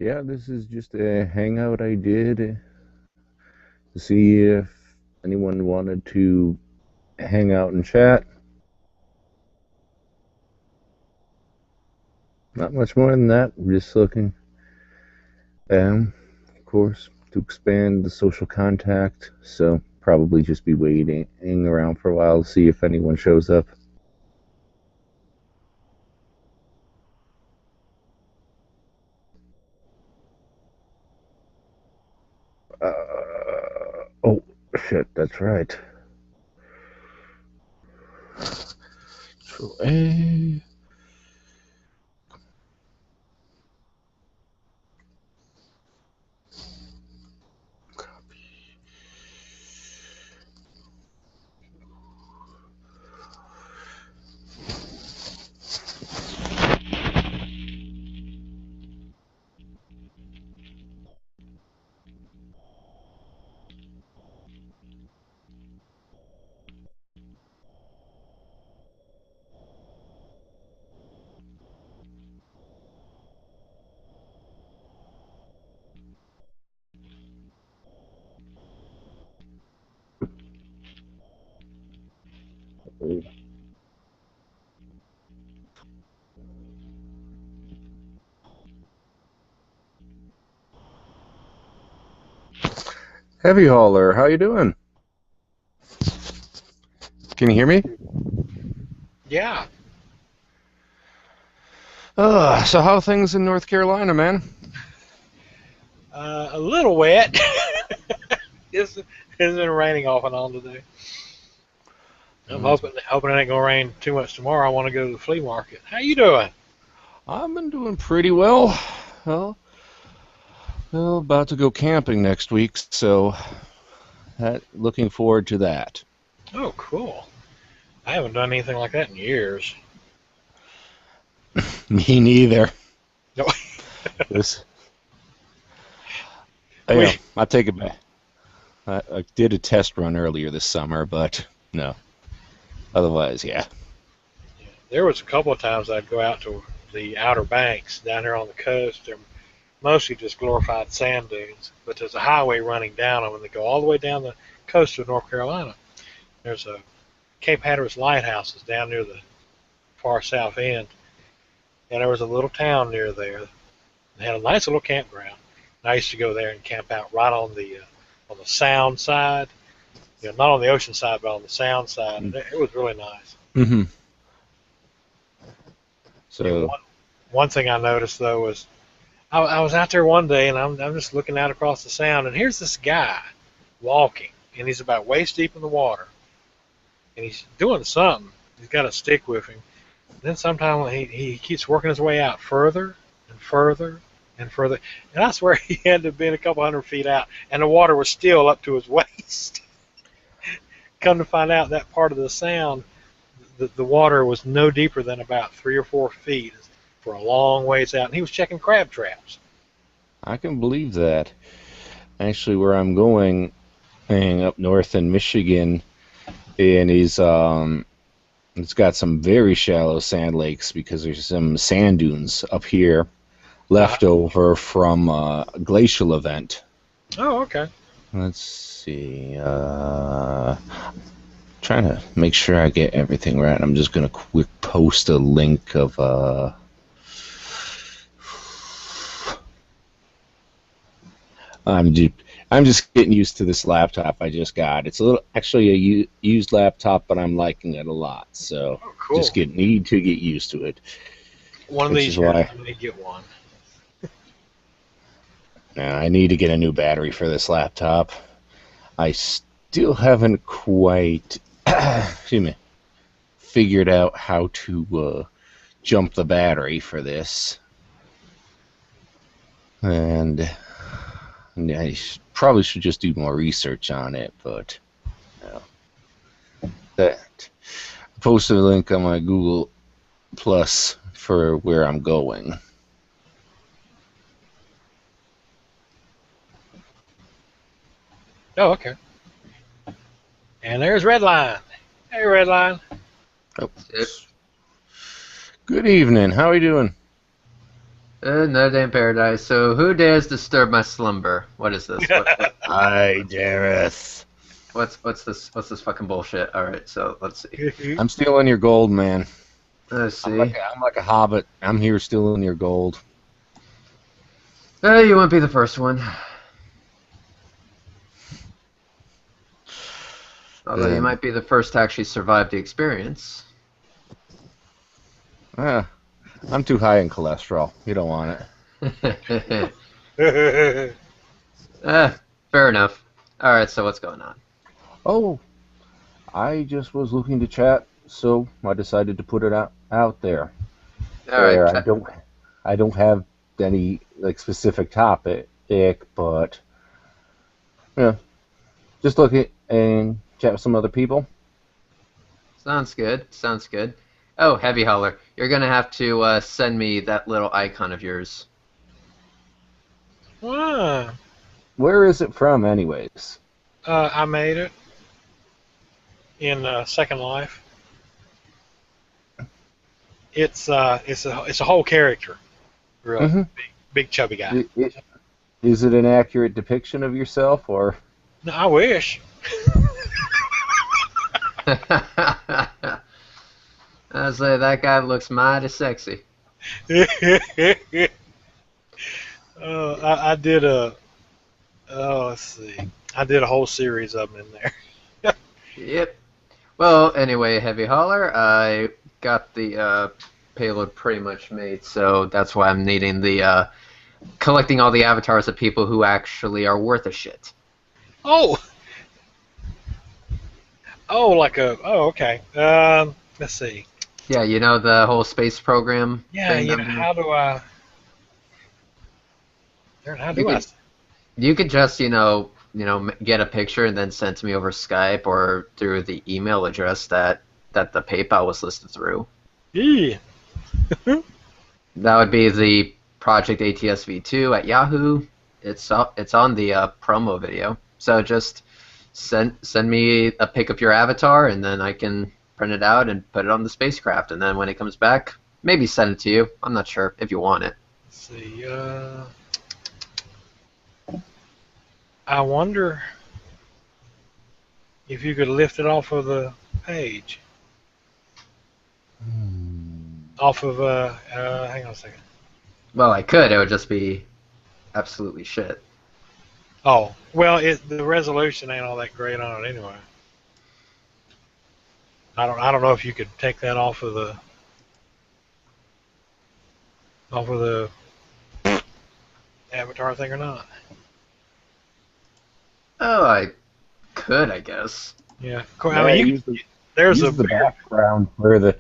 Yeah, this is just a hangout I did to see if anyone wanted to hang out and chat. Not much more than that. I'm just looking, of course, to expand the social contact. So probably just be waiting around for a while to see if anyone shows up. Oh, shit, that's right. A. Heavy Hauler, how you doing? Can you hear me? Yeah, So how are things in North Carolina, man? a little wet. it's, it's been raining off and on today. I'm hoping it ain't gonna rain too much tomorrow. I want to go to the flea market. How you doing? I've been doing pretty well. Well, about to go camping next week, so looking forward to that. Oh, cool. I haven't done anything like that in years. Me neither. No, This, we I take it back. I did a test run earlier this summer, but no. Otherwise, yeah. there was a couple of times I'd go out to the Outer Banks down here on the coast. They're mostly just glorified sand dunes, but there's a highway running down them, and they go all the way down the coast of North Carolina. There's a Cape Hatteras Lighthouse is down near the far south end, and there was a little town near there. They had a nice little campground. And I used to go there and camp out right on the sound side. You know, not on the ocean side, but on the sound side. And it was really nice. Mm-hmm. You know, So, one thing I noticed though was I was out there one day and I'm just looking out across the sound, and here's this guy walking, and he's about waist deep in the water, and he's doing something. He's got a stick with him. Then sometimes he keeps working his way out further and further and further. And I swear he had to have been a couple hundred feet out, and the water was still up to his waist. Come to find out, that part of the sound, the water was no deeper than about 3 or 4 feet for a long ways out. And he was checking crab traps. I can believe that. Actually, where I'm going, up north in Michigan, and it's got some very shallow sand lakes because there's some sand dunes up here Uh, left over from a glacial event. oh, okay. Let's see. Trying to make sure I get everything right. I'm just gonna quick post a link of I'm just, I'm just getting used to this laptop I just got. It's a little actually a used laptop, but I'm liking it a lot. So Oh, just cool. need to get used to it, One of which these is years why I may get one. I need to get a new battery for this laptop. I still haven't quite excuse me, figured out how to jump the battery for this, and probably should just do more research on it. But you know, that I posted a link on my Google Plus for where I'm going. Oh, okay. And there's Redline. Hey, Redline. Oh, good evening. How are you doing? No Day in Paradise. So who dares disturb my slumber? What is this? Hi, Jareth. What's this fucking bullshit? All right, so let's see. I'm stealing your gold, man. Let's I'm see. like a hobbit. I'm here stealing your gold. You won't be the first one. Although you might be the first to actually survive the experience. I'm too high in cholesterol. You don't want it. Fair enough. Alright, so what's going on? Oh, I just was looking to chat, so I decided to put it out there. Alright, I don't have any like specific topic, but yeah, just looking and chat with some other people. sounds good. Sounds good. Oh, Heavy Hauler, you're gonna have to send me that little icon of yours. Ah, Where is it from, anyways? I made it in Second Life. It's a whole character, really Mhm. big chubby guy. Is it an accurate depiction of yourself, or? No, I wish. I say that guy looks mighty sexy. I did a. Oh, let's see. I did a whole series of them in there. Yep. Well, anyway, Heavy Hauler, I got the payload pretty much made, so that's why I'm needing the collecting all the avatars of people who actually are worth a shit. Oh. Oh, like a. Oh, okay. Let's see. Yeah, you know the whole space program Yeah, thing. you know, how do I? Darn, how do I? You could just, get a picture and then send to me over Skype or through the email address that the PayPal was listed through. Yeah. That would be the Project ATSV2 at Yahoo. It's on the promo video. So just send me a pic of your avatar, and then I can print it out and put it on the spacecraft. And then when it comes back, maybe send it to you. I'm not sure if you want it. Let's see. I wonder if you could lift it off of the page. Off of hang on a second. Well, I could. It would just be absolutely shit. Oh, well, the resolution ain't all that great on it anyway. I don't know if you could take that off of the avatar thing or not. Oh, I could, I guess. Yeah, I mean, there's use the background for the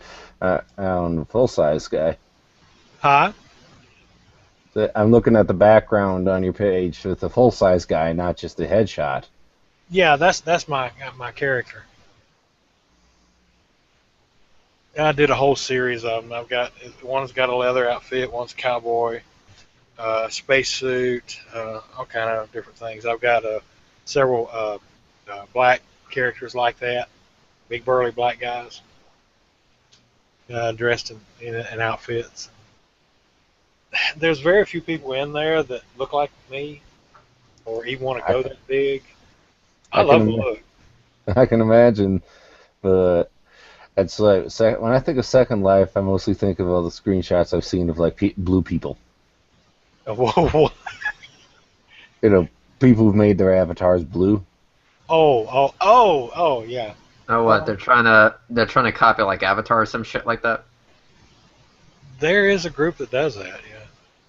full size guy. Huh? I'm looking at the background on your page with the full size guy, not just the headshot. Yeah, that's my character. I did a whole series of them. I've got one's got a leather outfit, one's a cowboy, spacesuit, all kind of different things. I've got several black characters like that, big burly black guys, dressed in outfits. There's very few people in there that look like me, or even want to go that big. I love the look. I can imagine, but it's like when I think of Second Life, I mostly think of all the screenshots I've seen of like blue people. Whoa. People who've made their avatars blue. Oh, yeah. Oh, what? They're trying to copy like Avatar or some shit like that. There is a group that does that, yeah.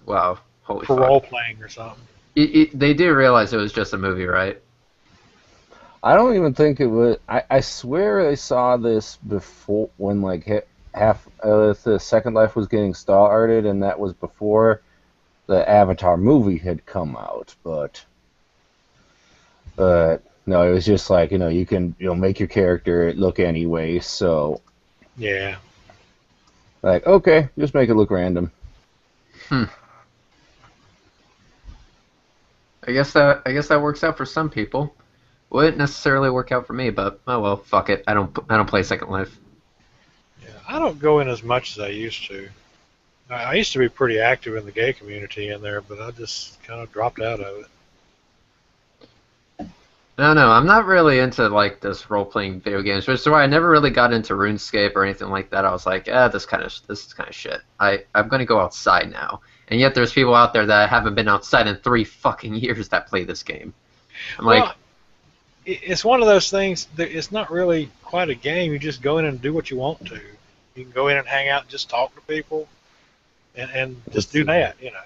Wow, holy For fuck. role playing or something. They do realize it was just a movie, right? I don't even think it was. I swear I saw this before when like half the Second Life was getting started, and that was before the Avatar movie had come out. But no, it was just like you can make your character look anyway. So Yeah. like okay, just make it look random. I guess that works out for some people. Wouldn't necessarily work out for me, but oh well, fuck it. I don't play Second Life. Yeah. I don't go in as much as I used to. I used to be pretty active in the gay community in there, but I just kind of dropped out of it. No, I'm not really into like this role-playing video games, which is why I never really got into RuneScape or anything like that. I was like, this is kind of shit. I'm gonna go outside now. And yet there's people out there that haven't been outside in 3 fucking years that play this game. I'm like, Well, it's one of those things that it's not really quite a game. You just go in and do what you want to. You can go in and hang out and just talk to people and just do that, you know.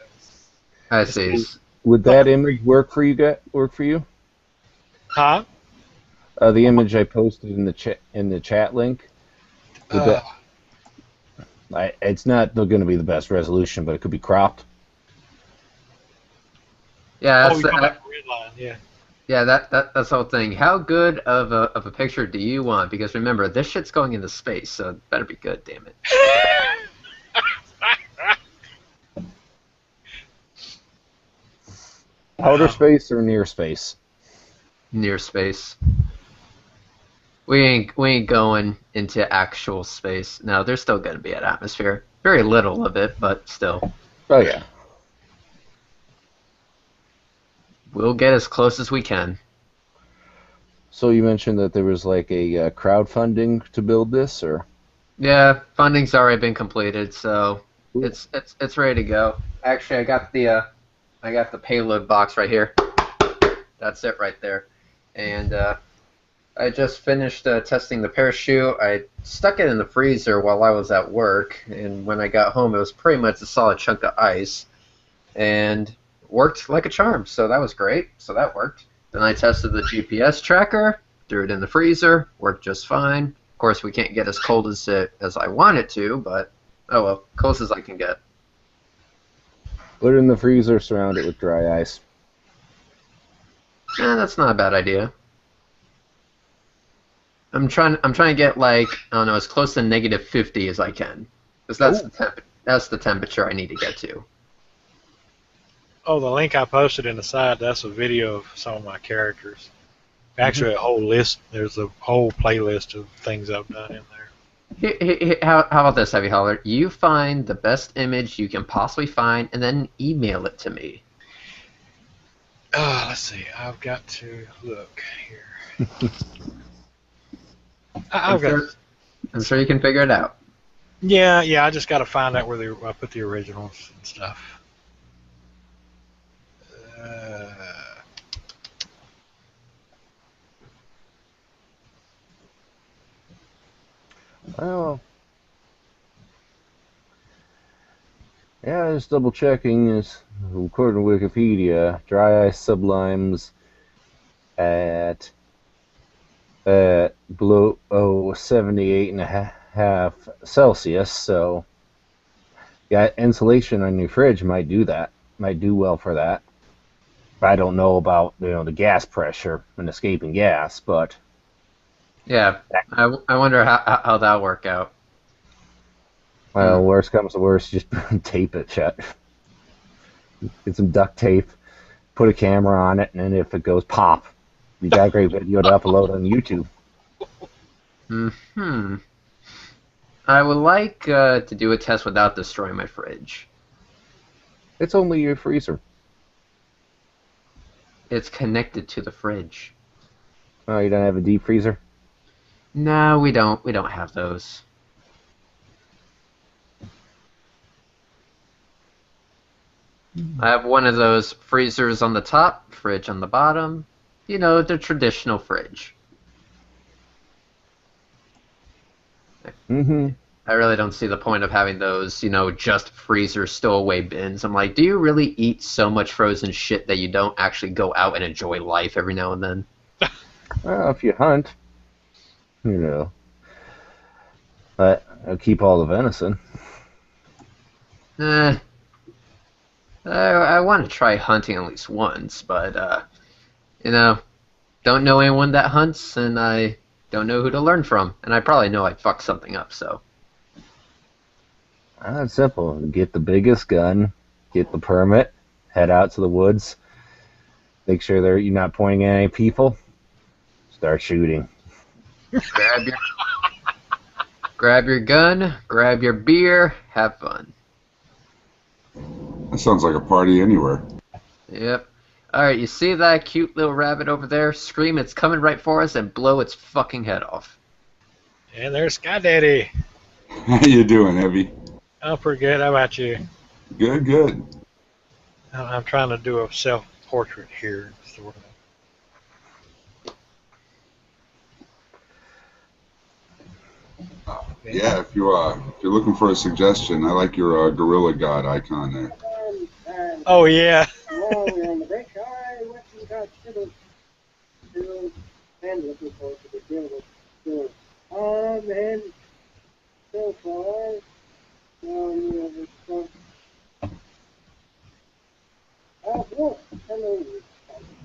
I see. Would that image work for you? Work for you? Huh? The image I posted in the chat link. Would it's not going to be the best resolution, but it could be cropped. Yeah, Oh, you're talking about the red line, yeah. Yeah, that's the whole thing. How good of a picture do you want? Because remember, this shit's going into space, so it better be good, damn it. Outer space or near space? Near space. We ain't going into actual space. No, there's still gonna be an atmosphere. Very little of it, but still. Oh yeah. We'll get as close as we can. So you mentioned that there was like a crowdfunding to build this, or? Yeah, funding's already been completed, so it's ready to go. Actually, I got the payload box right here. That's it right there. And I just finished testing the parachute. I stuck it in the freezer while I was at work, and when I got home, it was pretty much a solid chunk of ice, and worked like a charm. So that was great. So that worked. Then I tested the GPS tracker, threw it in the freezer, worked just fine. Of course, we can't get as cold as I want it to, but oh well, close as I can get. Put it in the freezer, surround it with dry ice. That's not a bad idea. I'm trying to get like, I don't know, as close to -50 as I can, because that's the temperature I need to get to. Oh, the link I posted in the side, that's a video of some of my characters. Actually, a whole list. There's a whole playlist of things I've done in there. How about this, Heavy Holler? You find the best image you can possibly find, and then email it to me. Let's see. I've got to look here. I'm sure you can figure it out. Yeah. I just got to find out where I put the originals and stuff. Well, yeah, just double checking. Is according to Wikipedia, dry ice sublimes at below 78.5 Celsius. So, yeah, insulation on your fridge might do that. Might do well for that. I don't know about the gas pressure and escaping gas, but yeah, I wonder how that'll work out. Well, worst comes to worst, just tape it shut. Get some duct tape, put a camera on it, and then if it goes pop, you got a great video to upload on YouTube. I would like to do a test without destroying my fridge. It's only your freezer. It's connected to the fridge. Oh, you don't have a deep freezer? No, we don't. We don't have those. I have one of those freezers on the top, fridge on the bottom. You know, the traditional fridge. Mm-hmm. I really don't see the point of having those, just freezer stowaway bins. I'm like, do you really eat so much frozen shit that you don't actually go out and enjoy life every now and then? Well, if you hunt, I'll keep all the venison. I want to try hunting at least once, but, don't know anyone that hunts, and I don't know who to learn from, and I probably know I'd fuck something up, so. It's simple. Get the biggest gun, get the permit, head out to the woods, make sure you're not pointing at any people, start shooting. Grab your gun, grab your beer, have fun. That sounds like a party anywhere. Yep. Alright, you see that cute little rabbit over there? Scream it's coming right for us and blow its fucking head off. And there's Sky Daddy. How you doing, Heavy? I'm pretty good. How about you? Good, good. I'm trying to do a self-portrait here, sort of. Yeah, if you're looking for a suggestion, I like your Gorilla God icon there. Oh yeah. Well, we're on the break. I went and got still and looking forward to the deal with the and so far, so hello.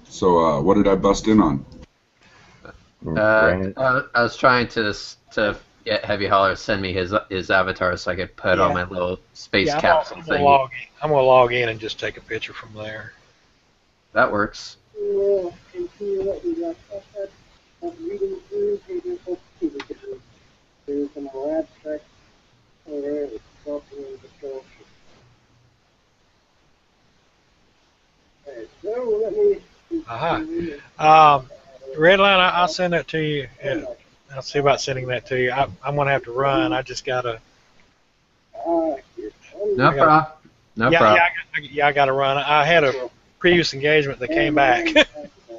So, what did I bust in on? Right. I was trying to get Heavy Holler to send me his avatar so I could put on my little space Yeah, capsule I'm thing. gonna log in and just take a picture from there. That works. Well, continue what we left off at. Reading through pages of pages. There's some more abstract or talking in the show. Alright, so let me. Aha. Redline, I'll send that to you. Yeah, I'll see about sending that to you. I'm gonna have to run. I just gotta. No I got- problem. No yeah, problem. I gotta run. I had a previous engagement that came back.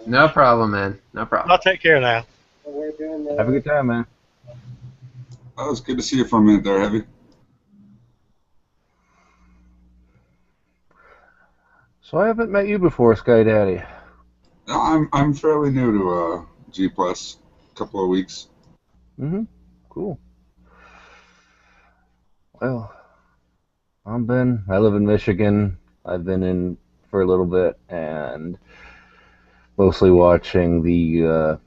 No problem, man. No problem. I'll take care now. Have a good time, man. Oh, it's good to see you for a minute there, Heavy. So I haven't met you before, Sky Daddy. No, I'm fairly new to G Plus, a couple of weeks. Mm-hmm. Cool. Well, I'm Ben. I live in Michigan. I've been in for a little bit and mostly watching the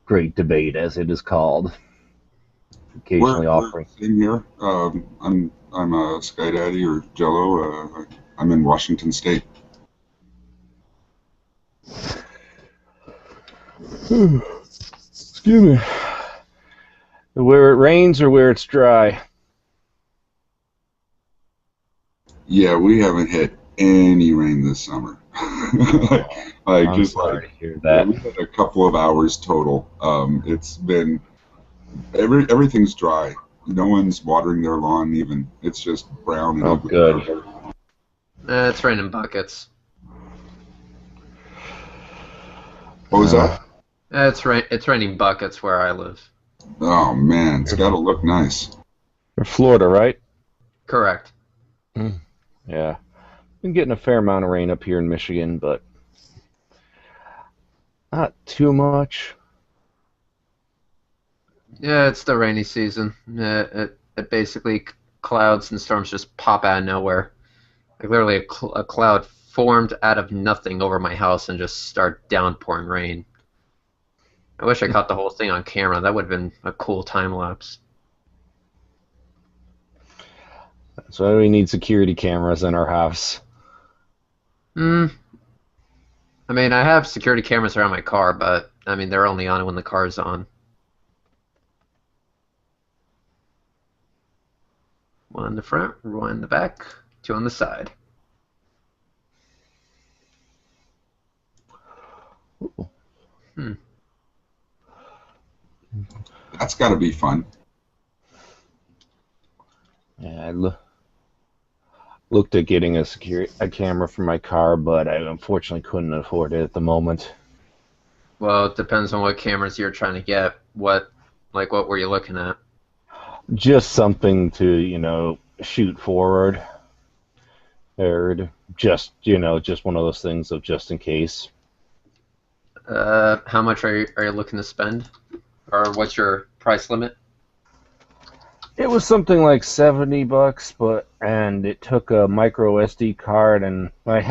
great debate, as it is called. Occasionally offering. Same here. I'm a Sky Daddy or Jello. I'm in Washington State. Excuse me. Where it rains or where it's dry? Yeah, we haven't hit any rain this summer. I'm just sorry to hear that. we had a couple of hours total. It's been everything's dry. No one's watering their lawn even. It's just brown and Oh, ugly. good. It's raining buckets. What was that? It's raining buckets where I live. Oh man, it's got to look nice. You're Florida, right? Correct. Yeah. Been getting a fair amount of rain up here in Michigan, but not too much. Yeah, it's the rainy season. It basically clouds and storms just pop out of nowhere. Like literally a cloud formed out of nothing over my house and just start downpouring rain. I wish I caught the whole thing on camera. That would have been a cool time lapse. That's why we need security cameras in our house. I mean, I have security cameras around my car, but I mean, they're only on when the car's on. One in the front, one in the back, two on the side. That's got to be fun. Yeah, I looked at getting a camera for my car, but I unfortunately couldn't afford it at the moment. Well, it depends on what cameras you're trying to get. What were you looking at? Just something to, shoot forward. Or just one of those things of just in case. How much are you looking to spend? Or what's your price limit? It was something like $70, and it took a micro SD card, and I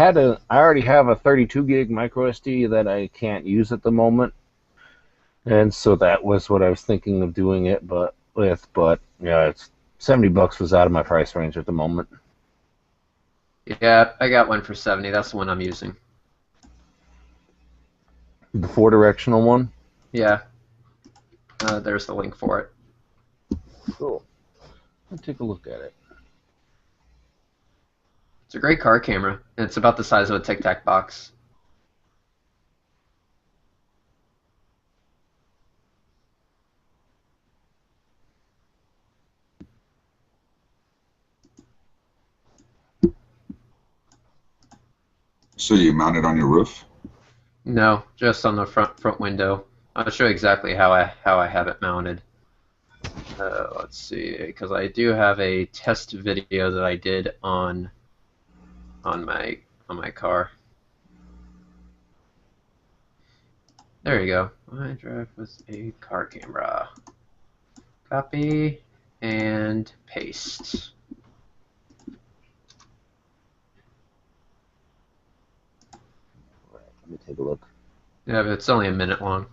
already have a 32 gig micro SD that I can't use at the moment, and so that was what I was thinking of doing it, but it's $70 was out of my price range at the moment. Yeah, I got one for 70. That's the one I'm using. The 4-directional one. Yeah. There's the link for it. Cool. Let's take a look at it. It's a great car camera. It's about the size of a Tic Tac box. So you mount it on your roof? No, just on the front window. I'll show you exactly how I have it mounted. Let's see, because I do have a test video that I did on my car. There you go. I drive with a car camera. Copy and paste. Let me take a look. Yeah, but it's only a minute long.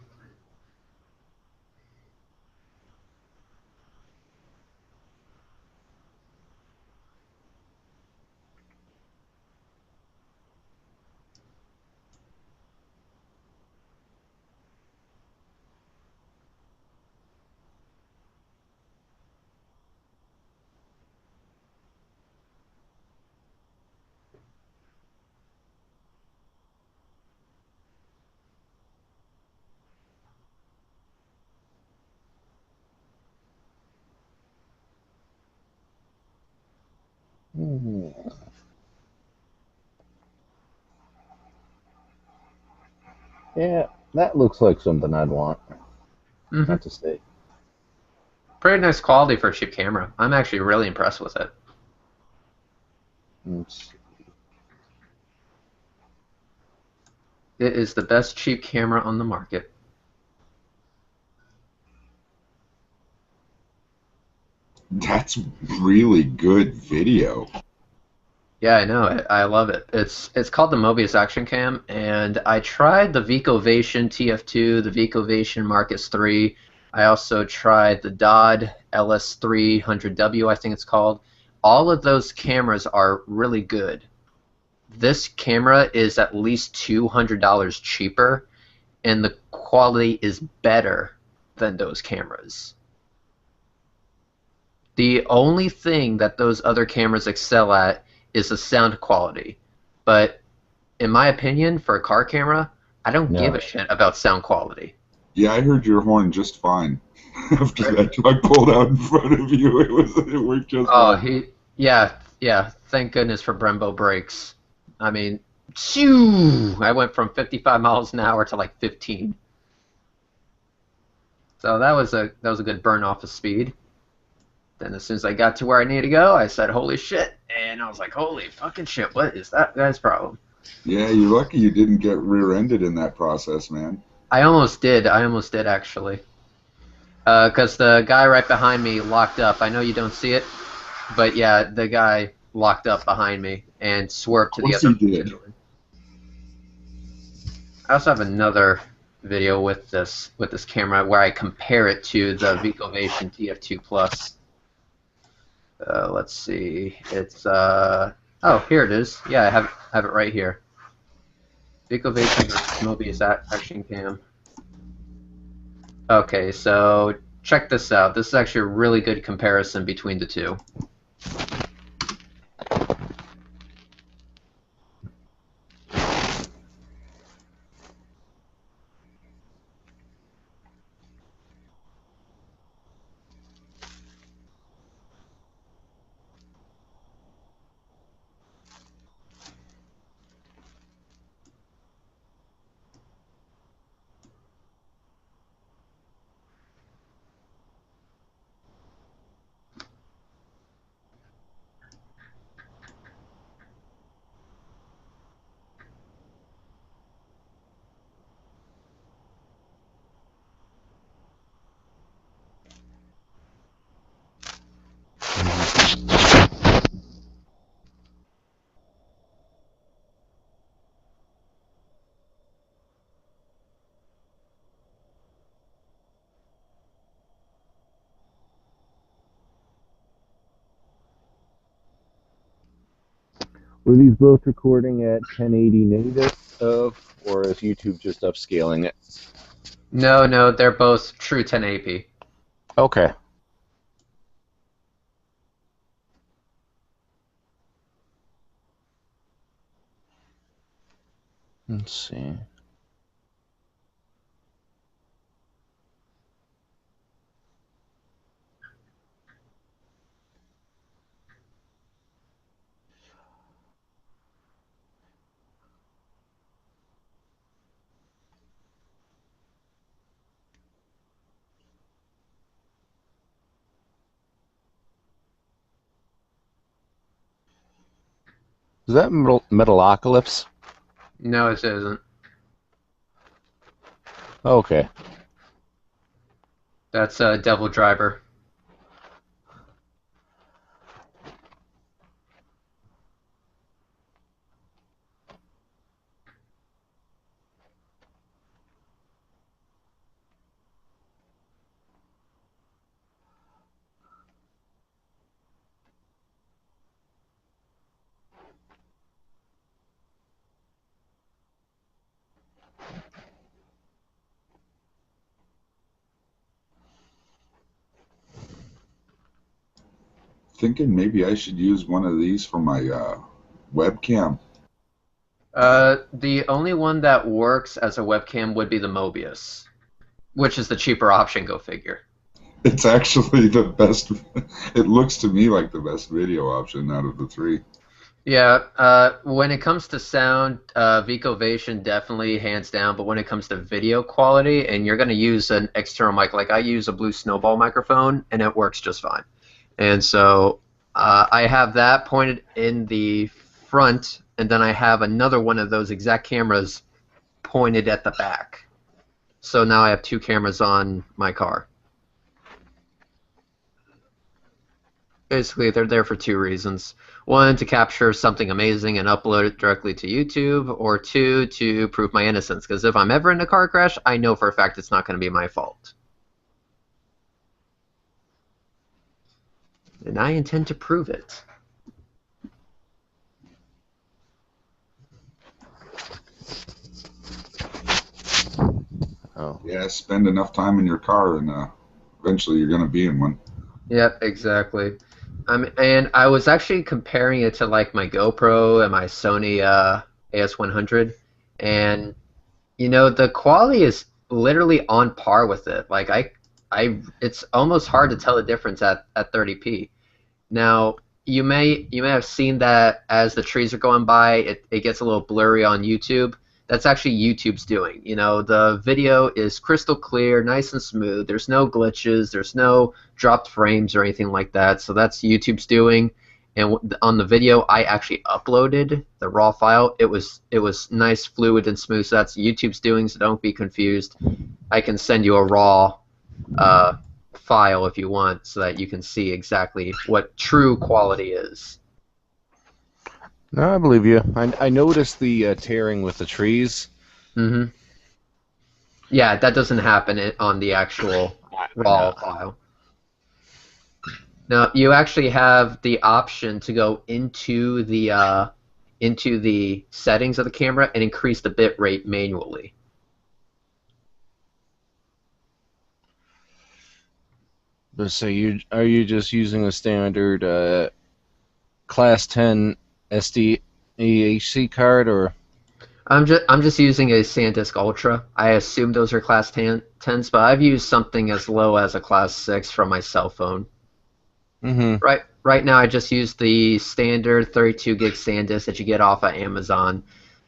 Yeah, that looks like something I'd want. Mm-hmm. Not to say. Pretty nice quality for a cheap camera. I'm actually really impressed with it. It is the best cheap camera on the market. That's really good video. Yeah, I know. I love it. It's called the Mobius Action Cam, and I tried the VicoVation TF2, the VicoVation Marcus 3. I also tried the Dodd LS300W, I think it's called. All of those cameras are really good. This camera is at least $200 cheaper, and the quality is better than those cameras. The only thing that those other cameras excel at is the sound quality. But in my opinion, for a car camera, I don't give a shit about sound quality. Yeah, I heard your horn just fine. After that truck pulled out in front of you, it worked just fine. Yeah. Thank goodness for Brembo brakes. I mean, shoo! I went from 55 miles an hour to like 15. So that was a good burn off of speed. Then as soon as I got to where I needed to go, I said, holy shit. And I was like, holy fucking shit, what is that guy's problem? Yeah, you're lucky you didn't get rear-ended in that process, man. I almost did actually. Because the guy right behind me locked up. I know you don't see it, but yeah, the guy locked up behind me and swerved to the other lane. I also have another video with this camera where I compare it to the VicoVation TF2 Plus. Let's see. It's oh, here it is. Yeah, I have it right here. VicoVation versus Mobius Action Cam. Okay, so check this out. This is actually a really good comparison between the two. Were these both recording at 1080 native, or is YouTube just upscaling it? No, they're both true 1080p. Okay. Let's see. Is that Metalocalypse? No, it isn't. Okay. That's Devil Driver. Thinking maybe I should use one of these for my webcam. The only one that works as a webcam would be the Mobius, which is the cheaper option, go figure. It's actually the best. It looks to me like the best video option out of the three. Yeah, when it comes to sound, Vicovation definitely hands down, but when it comes to video quality, and you're going to use an external mic, like I use a Blue Snowball microphone, and it works just fine. And so I have that pointed in the front, and then I have another one of those exact cameras pointed at the back. So now I have two cameras on my car. Basically, they're there for two reasons. One, to capture something amazing and upload it directly to YouTube, or two, to prove my innocence. Because if I'm ever in a car crash, I know for a fact it's not going to be my fault. And I intend to prove it. Oh. Yeah, spend enough time in your car, and eventually you're going to be in one. Yep, exactly. And I was actually comparing it to like my GoPro and my Sony AS100, and you know the quality is literally on par with it. Like it's almost hard to tell the difference at 30p. Now you may have seen that as the trees are going by, it gets a little blurry on YouTube. That's actually YouTube's doing. You know, the video is crystal clear, nice and smooth. There's no glitches. There's no dropped frames or anything like that. So that's YouTube's doing. And on the video, I actually uploaded the raw file. It was nice, fluid, and smooth. So that's YouTube's doing. So don't be confused. I can send you a raw file if you want, so that you can see exactly what true quality is. No, I believe you. I noticed the tearing with the trees. Mm-hmm. Yeah, that doesn't happen on the actual raw file. Now, you actually have the option to go into the settings of the camera and increase the bit rate manually. But so are you just using a standard Class 10 SD EHC card, or? I'm just using a SanDisk Ultra. I assume those are Class 10s, but I've used something as low as a Class 6 from my cell phone. Mm-hmm. Right now, I just use the standard 32 gig SanDisk that you get off of Amazon.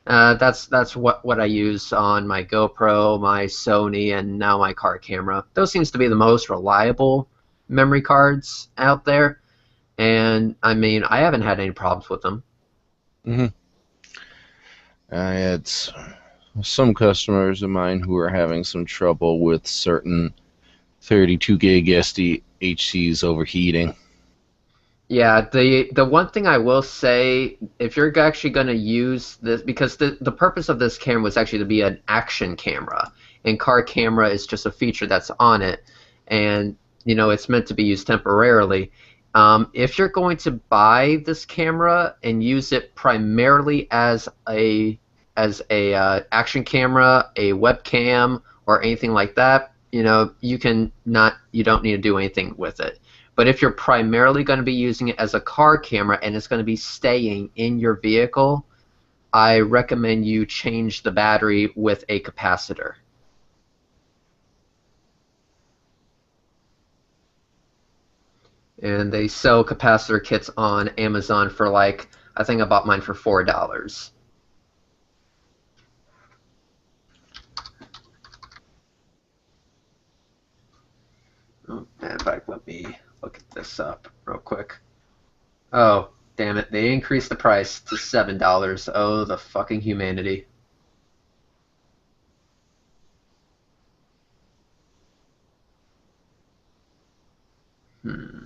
That's what I use on my GoPro, my Sony, and now my car camera. Those seems to be the most reliable memory cards out there, and I mean I haven't had any problems with them. Mm-hmm. I had some customers of mine who are having some trouble with certain 32 gig SDHCs overheating. Yeah, the one thing I will say, if you're actually going to use this, because the purpose of this camera was actually to be an action camera, and car camera is just a feature that's on it, and you know it's meant to be used temporarily. If you're going to buy this camera and use it primarily as a action camera, a webcam, or anything like that, you know you don't need to do anything with it. But if you're primarily going to be using it as a car camera and it's going to be staying in your vehicle, I recommend you change the battery with a capacitor. And they sell capacitor kits on Amazon for like, I think I bought mine for $4. Oh, in fact, let me look at this up real quick. Oh, damn it. They increased the price to $7. Oh, the fucking humanity. Hmm.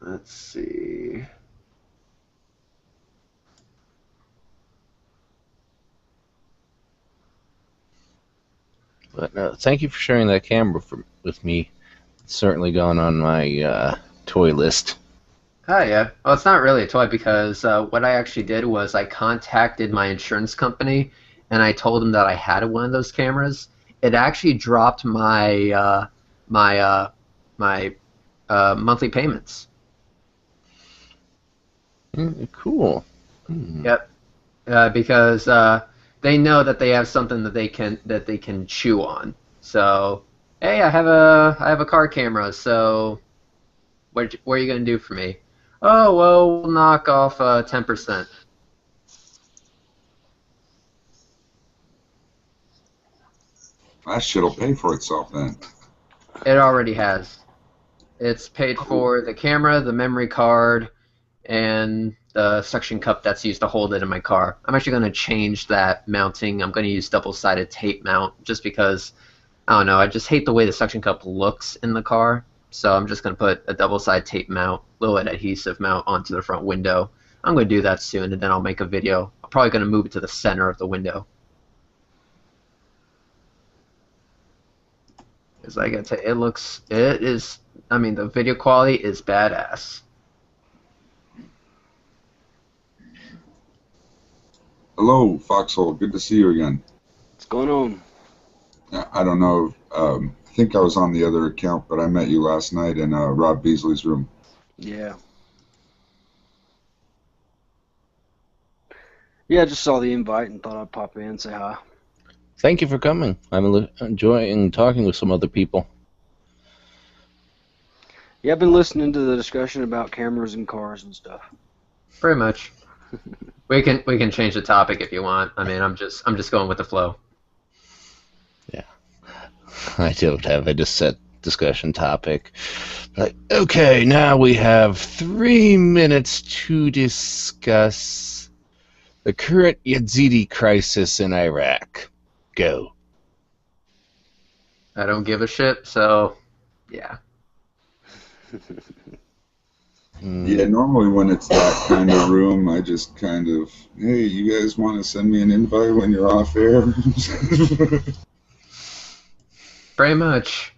Let's see. But thank you for sharing that camera with me. It's certainly gone on my toy list. Oh, yeah. Well, it's not really a toy because what I actually did was I contacted my insurance company and I told them that I had one of those cameras. It actually dropped my monthly payments. Cool. Yep. Because they know that they have something that they can chew on. So, hey, I have a car camera. So, what are you gonna do for me? Oh, well, we'll knock off 10%. That shit'll pay for itself then. It already has. It's paid for the camera, the memory card, and the suction cup that's used to hold it in my car. I'm actually going to change that mounting. I'm going to use double-sided tape mount just because, I don't know, I just hate the way the suction cup looks in the car. So I'm just going to put a double-sided tape mount, little adhesive mount onto the front window. I'm going to do that soon, and then I'll make a video. I'm probably going to move it to the center of the window. Because like I tell you, I mean, the video quality is badass. Hello, Foxhole. Good to see you again. What's going on? I don't know. I think I was on the other account, but I met you last night in Rob Beasley's room. Yeah. Yeah, I just saw the invite and thought I'd pop in and say hi. Thank you for coming. I'm enjoying talking with some other people. Yeah, I've been listening to the discussion about cameras and cars and stuff. Pretty much. We can change the topic if you want. I mean, I'm just going with the flow. Yeah. I don't have a set discussion topic. Like, okay, now we have 3 minutes to discuss the current Yazidi crisis in Iraq. Go. I don't give a shit, so yeah. Yeah, normally when it's that kind of room, I just kind of, hey, you guys want to send me an invite when you're off air? Pretty much.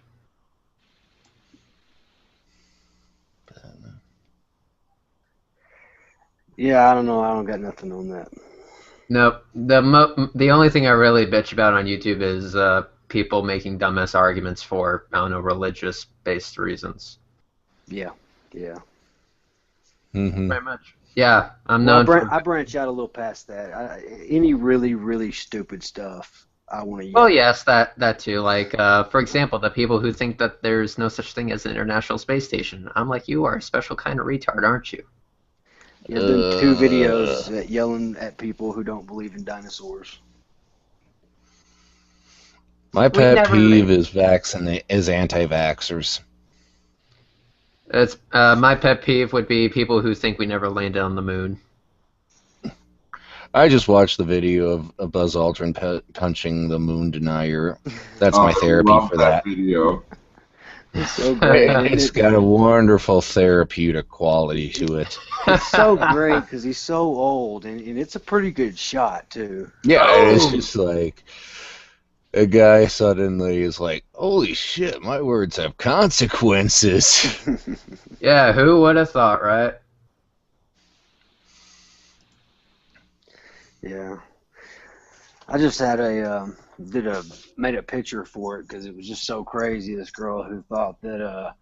Yeah, I don't know. I don't got nothing on that. Nope. The only thing I really bitch about on YouTube is people making dumbass arguments for, I don't know, religious-based reasons. Yeah, yeah. Mm-hmm. Pretty much. Yeah, I'm Well, known I branch out a little past that. Any really, really stupid stuff, I want to use. Well, yes, that too. Like, for example, the people who think that there's no such thing as an International Space Station. I'm like, you are a special kind of retard, aren't you? There's been 2 videos yelling at people who don't believe in dinosaurs. My pet peeve is anti-vaxxers. It's my pet peeve would be people who think we never landed on the moon. I just watched the video of Buzz Aldrin punching the moon denier. That's my therapy for that. Video. It's so great. It's got a wonderful therapeutic quality to it. It's so great because he's so old, and it's a pretty good shot, too. Yeah, it's just like a guy suddenly is like, holy shit, my words have consequences. Yeah, who would have thought, right? Yeah. I just had made a picture for it because it was just so crazy. This girl who thought that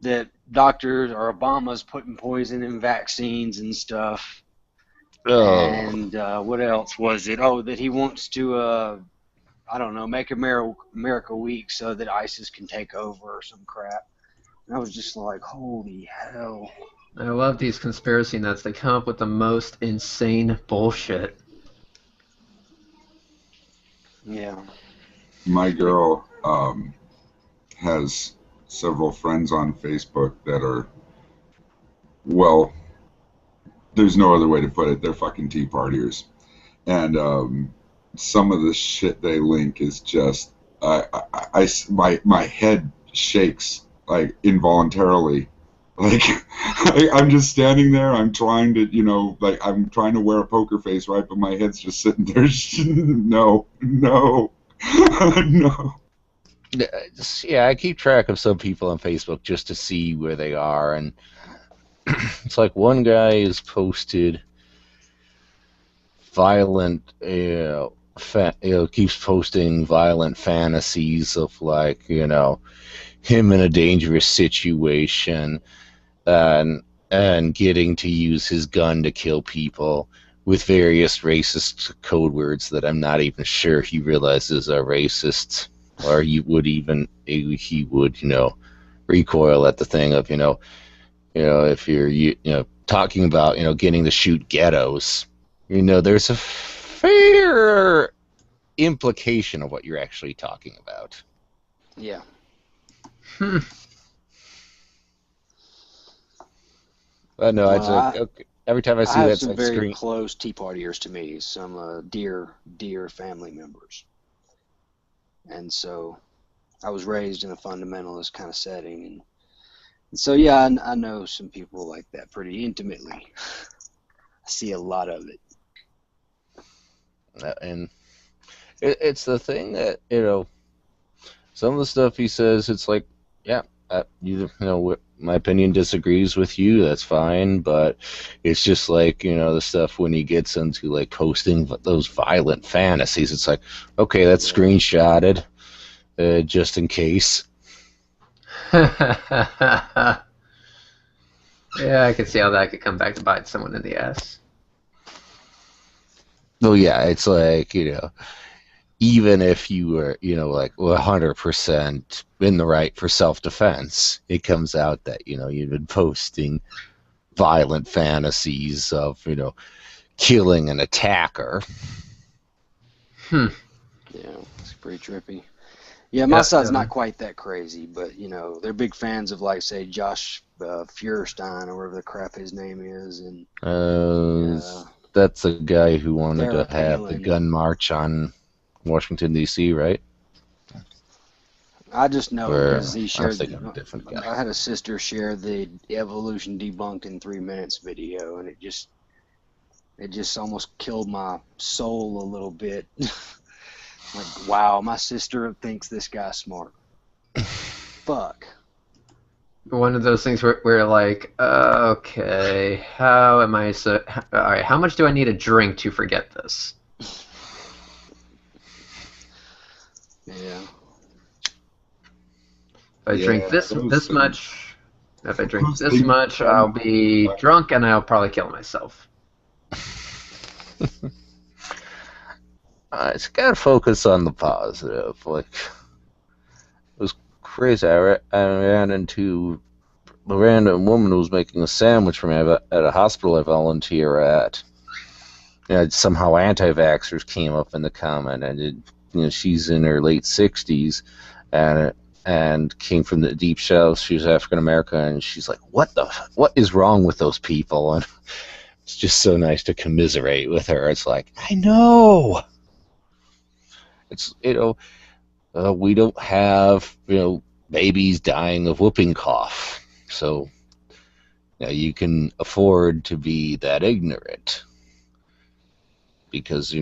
that doctors or Obama's putting poison in vaccines and stuff. Oh, And what else was it? Oh, that he wants to, I don't know, make America weak so that ISIS can take over or some crap. And I was just like, holy hell. I love these conspiracy nuts. They come up with the most insane bullshit. Yeah. My girl has several friends on Facebook that are, well, there's no other way to put it. They're fucking Tea Partiers. And some of the shit they link is just, my head shakes, like, involuntarily. Like, I'm just standing there, I'm trying to, like, I'm trying to wear a poker face, right? But my head's just sitting there, no, no, no. yeah, I keep track of some people on Facebook just to see where they are, and it's like one guy has posted violent, keeps posting violent fantasies of, like, him in a dangerous situation, and getting to use his gun to kill people with various racist code words that I'm not even sure he realizes are racist, or he would, recoil at the thing of, if you're, talking about, getting to shoot ghettos, there's a fair implication of what you're actually talking about. Yeah. But no, Well, it's like, okay, every time I see I have that some like very screen. close Tea Partiers to me, some dear family members. And so I was raised in a fundamentalist kind of setting. And so, yeah, I know some people like that pretty intimately. I see a lot of it. And it's the thing that, some of the stuff he says, it's like, yeah, my opinion disagrees with you, that's fine, but it's just like, the stuff when he gets into, like, posting those violent fantasies, it's like, okay, that's screenshotted, just in case. Yeah, I can see how that could come back to bite someone in the ass. Well, yeah, it's like, even if you were, like 100% in the right for self-defense, it comes out that, you've been posting violent fantasies of, killing an attacker. Yeah, it's pretty trippy. Yeah, my side's not quite that crazy, but, they're big fans of, like, say, Josh Feuerstein or whatever the crap his name is. And that's the guy who wanted Sarah to have Palin. the gun march on Washington, D.C., right? I just know because he I shared. was thinking of a different guy. I had a sister share the evolution debunked in 3 minutes video, and it just almost killed my soul a little bit. Like, wow, my sister thinks this guy's smart. Fuck. One of those things where like, okay, how am I all right, how much do I need to drink to forget this? Yeah. If I drink this much, I'll be drunk and I'll probably kill myself. It's got to focus on the positive. Like, it was crazy. I ran into a random woman who was making a sandwich for me at a hospital I volunteer at. Somehow anti-vaxxers came up in the comment, and she's in her late 60s, and came from the deep south. She was African American, and she's like, "What is wrong with those people?" And it's just so nice to commiserate with her. It's like, I know. It's we don't have babies dying of whooping cough, so you can afford to be that ignorant, because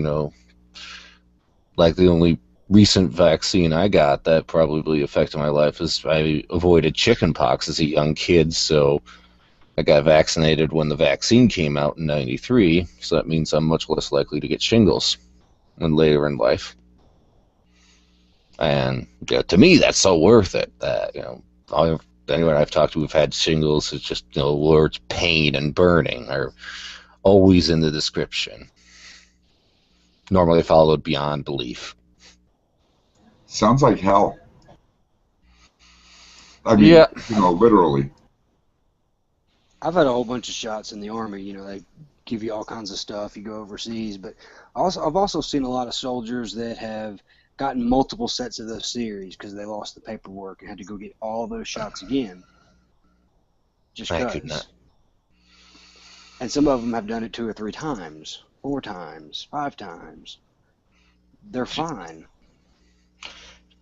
like the only recent vaccine I got that probably affected my life is I avoided chickenpox as a young kid, so I got vaccinated when the vaccine came out in '93, so that means I'm much less likely to get shingles later in life. And to me, that's so worth it. That anyone I've talked to who've had shingles, it's just, words pain and burning are always in the description. Normally followed beyond belief. Sounds like hell. I mean, Yeah. Literally. I've had a whole bunch of shots in the Army. They give you all kinds of stuff. You go overseas, but I've also seen a lot of soldiers that have gotten multiple sets of those series because they lost the paperwork and had to go get all those shots again. Just I could because. not. And some of them have done it 2 or 3 times, 4 times, 5 times. They're fine.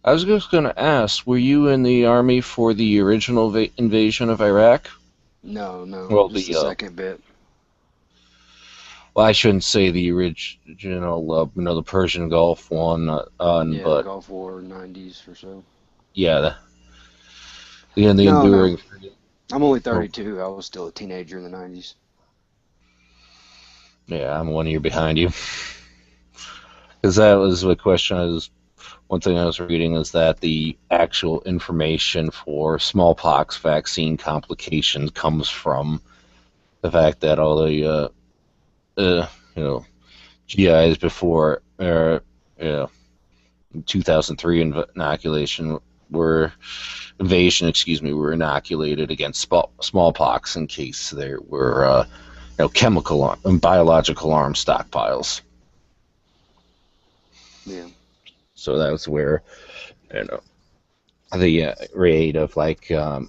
I was just going to ask, were you in the Army for the original invasion of Iraq? No, Well, just the second bit. Well, I shouldn't say the original, the Persian Gulf one, but Gulf War 90s or so. yeah, the enduring. I'm only 32. I was still a teenager in the 90s. Yeah, I'm 1 year behind you. Because that was the question. One thing I was reading is that the actual information for smallpox vaccine complications comes from the fact that all the GIs before 2003 invasion were inoculated against smallpox in case there were chemical and biological arms stockpiles. Yeah. So that was where the rate of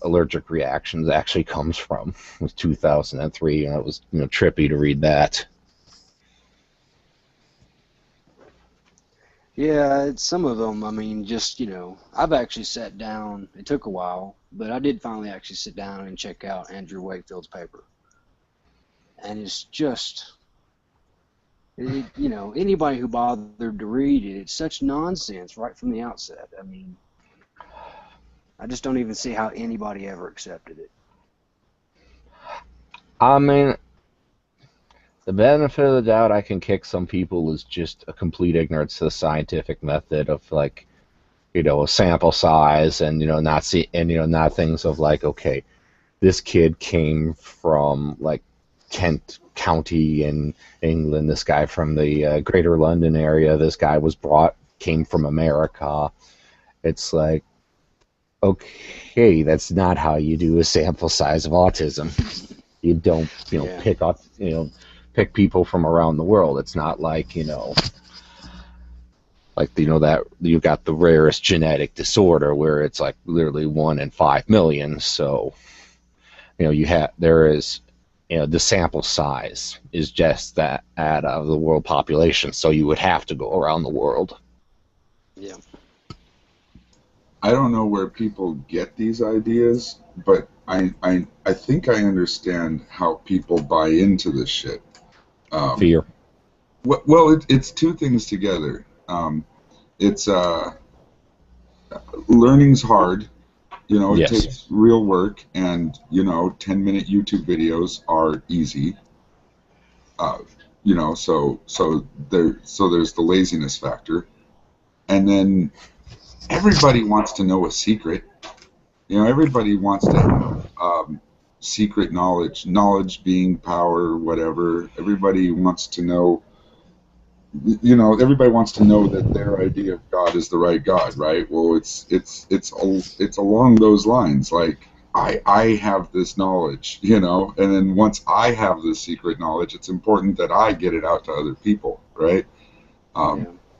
allergic reactions actually comes from. It was 2003, and it was trippy to read that. Yeah, it's some of them. I mean, just I've actually sat down. It took a while, but I did finally actually sit down and check out Andrew Wakefield's paper. And it's just, anybody who bothered to read it, it's such nonsense right from the outset. I mean, I just don't even see how anybody ever accepted it. I mean, the benefit of the doubt I can kick some people is just a complete ignorance to the scientific method of a sample size and not things of okay, this kid came from Kent County in England, this guy from the Greater London area, this guy came from America. It's okay, that's not how you do a sample size of autism. You don't pick people from around the world. It's not that you got the rarest genetic disorder where it's literally 1 in 5 million. So there is the sample size is just that out of the world population. So you would have to go around the world. Yeah. I don't know where people get these ideas, but I think I understand how people buy into this shit. Fear. Well, it's two things together. It's learning's hard. It Yes. takes real work, and 10-minute YouTube videos are easy. So there's the laziness factor, and then everybody wants to know a secret. Everybody wants to have secret knowledge being power, whatever. Everybody wants to know. Everybody wants to know that their idea of God is the right God, right? Well, it's along those lines. I have this knowledge, and then once I have this secret knowledge, it's important that I get it out to other people, right?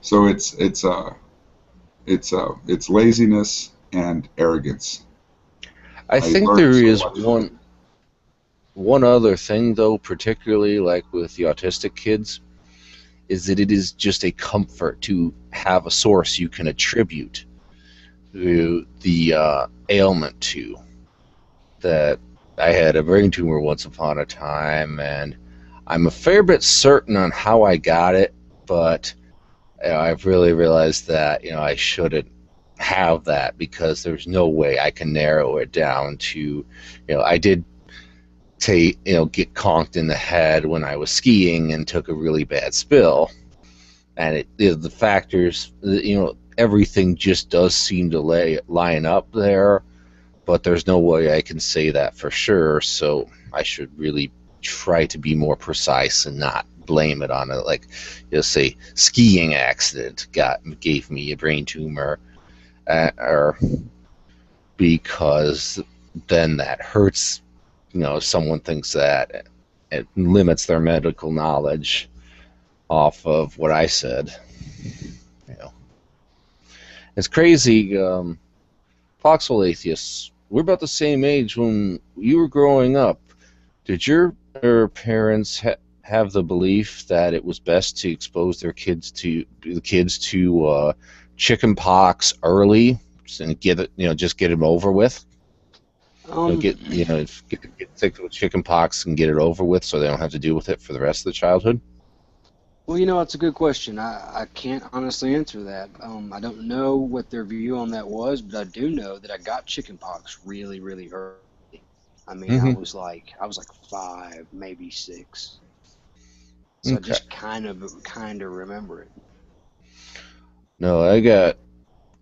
So it's laziness and arrogance. I think there is one other thing, though, particularly with the autistic kids, is that it is just a comfort to have a source you can attribute the ailment to. That I had a brain tumor once upon a time, and I'm a fair bit certain on how I got it, but I've really realized that I shouldn't have that because there's no way I can narrow it down to I did get conked in the head when I was skiing and took a really bad spill, and the factors everything just does seem to line up there, but there's no way I can say that for sure, so I should really try to be more precise and not blame it on it. Like, say, skiing accident gave me a brain tumor, or because then that hurts. If someone thinks that it limits their medical knowledge off of what I said. It's crazy. Foxhole Atheists, we're about the same age when you were growing up. Did your parents have the belief that it was best to expose the kids to chicken pox early and just get them over with? Get sick with chicken pox and get it over with, so they don't have to deal with it for the rest of the childhood. Well, that's a good question. I can't honestly answer that. I don't know what their view on that was, but I do know that I got chicken pox really, really early. I mean, I was like 5, maybe 6. So Okay. I just kind of remember it. No,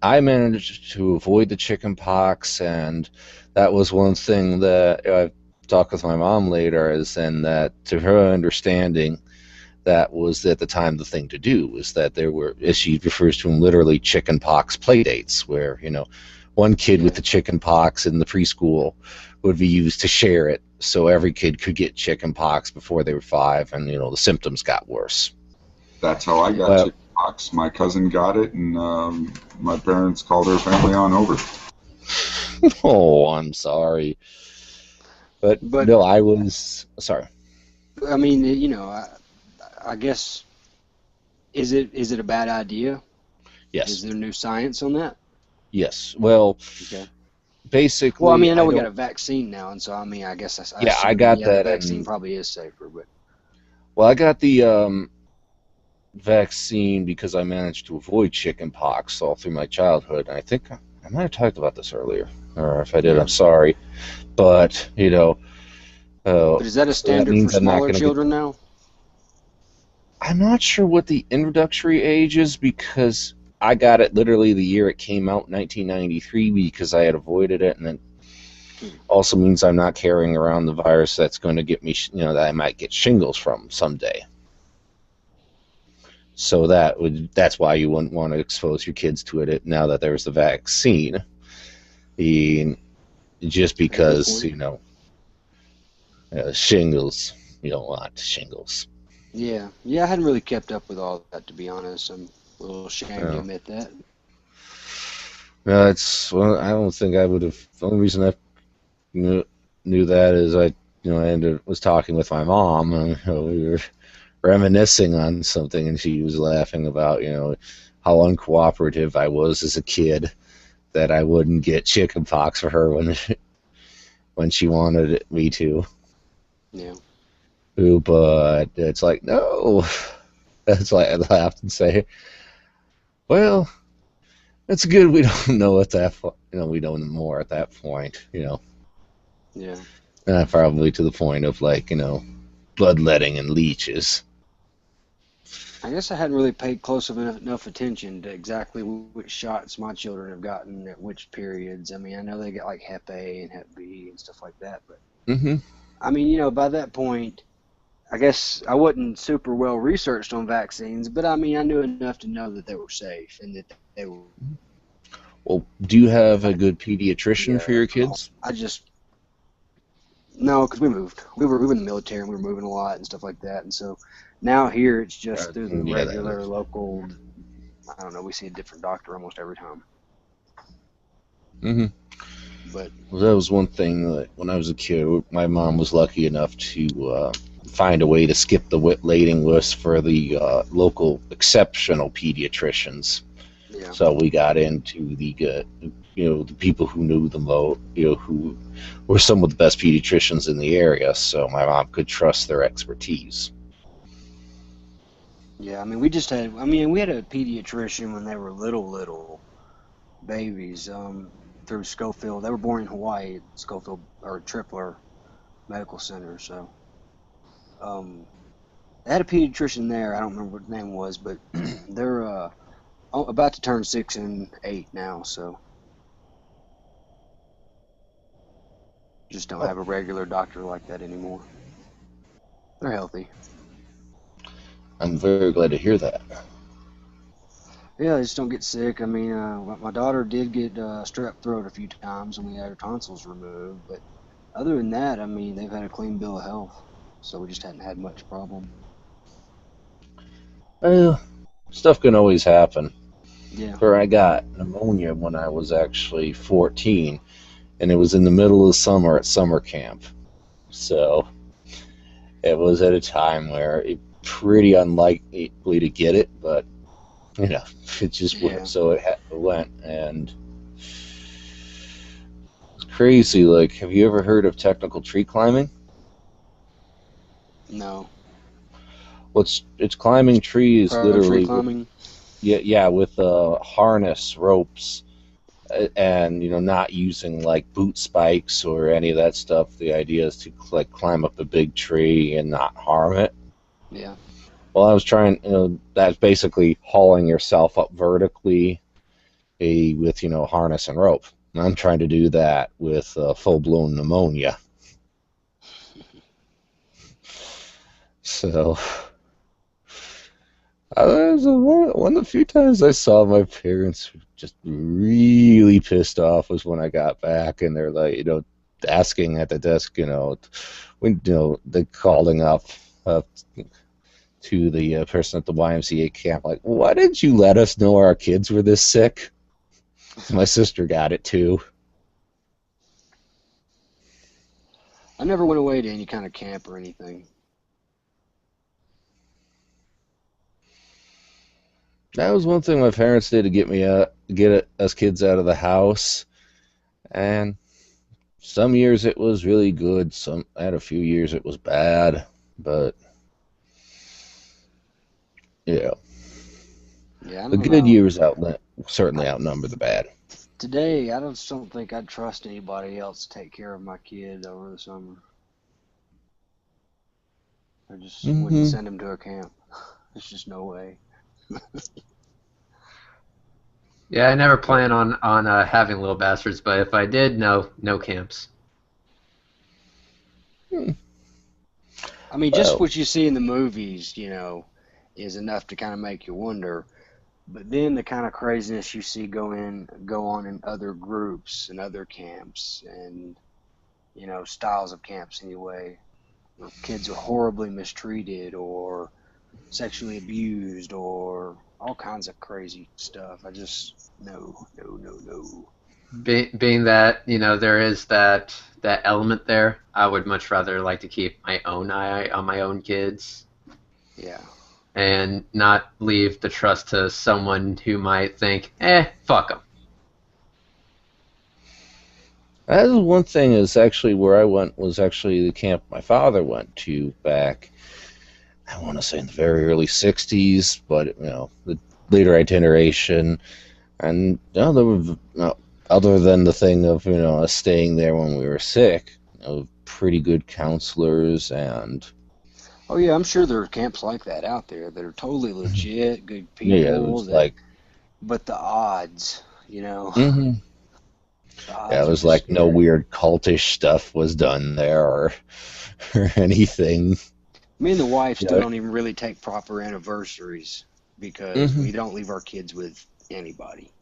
I managed to avoid the chicken pox, and that was one thing that I talked with my mom later, and that to her understanding, that was at the time the thing to do, is that there were, as she refers to them, literally chicken pox play dates, where one kid with the chicken pox in the preschool would be used to share it, so every kid could get chicken pox before they were 5, and the symptoms got worse. That's how I got chicken pox. My cousin got it, and my parents called her family on over. Oh, I'm sorry, but no, I was sorry. I mean, I guess, is it a bad idea? Yes. Is there new science on that? Yes. Well, okay. Basically. Well, I mean, I know we got a vaccine now, and so I mean, I guess I got that. The vaccine probably is safer, but. Well, I got the vaccine because I managed to avoid chicken pox all through my childhood. And I think I might have talked about this earlier, or if I did, I'm sorry. But but is that a standard for smaller children now? I'm not sure what the introductory age is, because I got it literally the year it came out, 1993, because I had avoided it, and then also means I'm not carrying around the virus that's going to get me, that I might get shingles from someday. So that's why you wouldn't want to expose your kids to it now that there's the vaccine. Just because, shingles, you don't want shingles. Yeah, I hadn't really kept up with all that, to be honest. I'm a little ashamed to admit that. No, I don't think I would have. The only reason I knew that is I was talking with my mom, and we were reminiscing on something, and she was laughing about how uncooperative I was as a kid, that I wouldn't get chicken pox for her when she wanted me to. Yeah. But it's like, no. That's why I laughed and say, well, it's good we don't know at that point. We know more at that point. Yeah. Probably to the point of bloodletting and leeches. I guess I hadn't really paid close enough attention to exactly which shots my children have gotten at which periods. I mean, I know they get like Hep A and Hep B and stuff like that, but I mean, by that point, I guess I wasn't super well researched on vaccines, but I mean, I knew enough to know that they were safe and that they were. Well, do you have a good pediatrician for your kids? No, because we moved. We were in the military and we were moving a lot and stuff like that, and so now here it's just through the regular local. I don't know. We see a different doctor almost every time. But that was one thing that when I was a kid, my mom was lucky enough to find a way to skip the waiting list for the local exceptional pediatricians. Yeah. So we got into the the people who knew the most, who were some of the best pediatricians in the area. So my mom could trust their expertise. Yeah, I mean, we had a pediatrician when they were little babies. Through Schofield, they were born in Hawaii at Schofield or Tripler Medical Center. So, they had a pediatrician there. I don't remember what the name was, but they're about to turn 6 and 8 now. So, Just don't have a regular doctor like that anymore. They're healthy. I'm very glad to hear that. Yeah, they just don't get sick. I mean, my daughter did get strep throat a few times when we had her tonsils removed, but other than that, I mean, they've had a clean bill of health, so we just hadn't had much problem. Well, stuff can always happen. Yeah. Where I got pneumonia when I was actually 14, and it was in the middle of summer at summer camp. So it was at a time where it pretty unlikely to get it, but you know, it just went. So it went, and it's crazy. Like, have you ever heard of technical tree climbing? No. Well, it's climbing trees, literally. Tree climbing? Yeah, with harness, ropes, and not using like boot spikes or any of that stuff. The idea is to like climb up a big tree and not harm it. Yeah. Well, I was trying. That's basically hauling yourself up vertically, with harness and rope. And I'm trying to do that with full-blown pneumonia. So, one of the few times I saw my parents just really pissed off was when I got back, and they're like, asking at the desk, when they calling up to the person at the YMCA camp, like, why didn't you let us know our kids were this sick? My sister got it too. I never went away to any kind of camp or anything. That was one thing my parents did to get us kids out of the house, and some years it was really good. I had a few years it was bad, but yeah, the good years certainly outnumber the bad. Today, I just don't think I'd trust anybody else to take care of my kid over the summer. I just wouldn't send him to a camp. There's just no way. Yeah, I never plan on having little bastards, but if I did, no camps. I mean, just what you see in the movies, is enough to kind of make you wonder. But then the kind of craziness you see go on in other groups and other camps and, styles of camps anyway, where kids are horribly mistreated or sexually abused or all kinds of crazy stuff. I just, no. Being that, there is that element there, I would much rather like to keep my own eye on my own kids. Yeah. And not leave the trust to someone who might think, fuck them. That is one thing is actually where I went was actually the camp my father went to back, I want to say in the very early 60s, but, the later iteration. And, there were, other than the thing of, us staying there when we were sick, pretty good counselors and... Oh, yeah, I'm sure there are camps like that out there that are totally legit, good people. Yeah, it was but the odds, Mm-hmm. Yeah, it was like no weird cultish stuff was done there or anything. Me and the wife still don't even really take proper anniversaries because we don't leave our kids with anybody.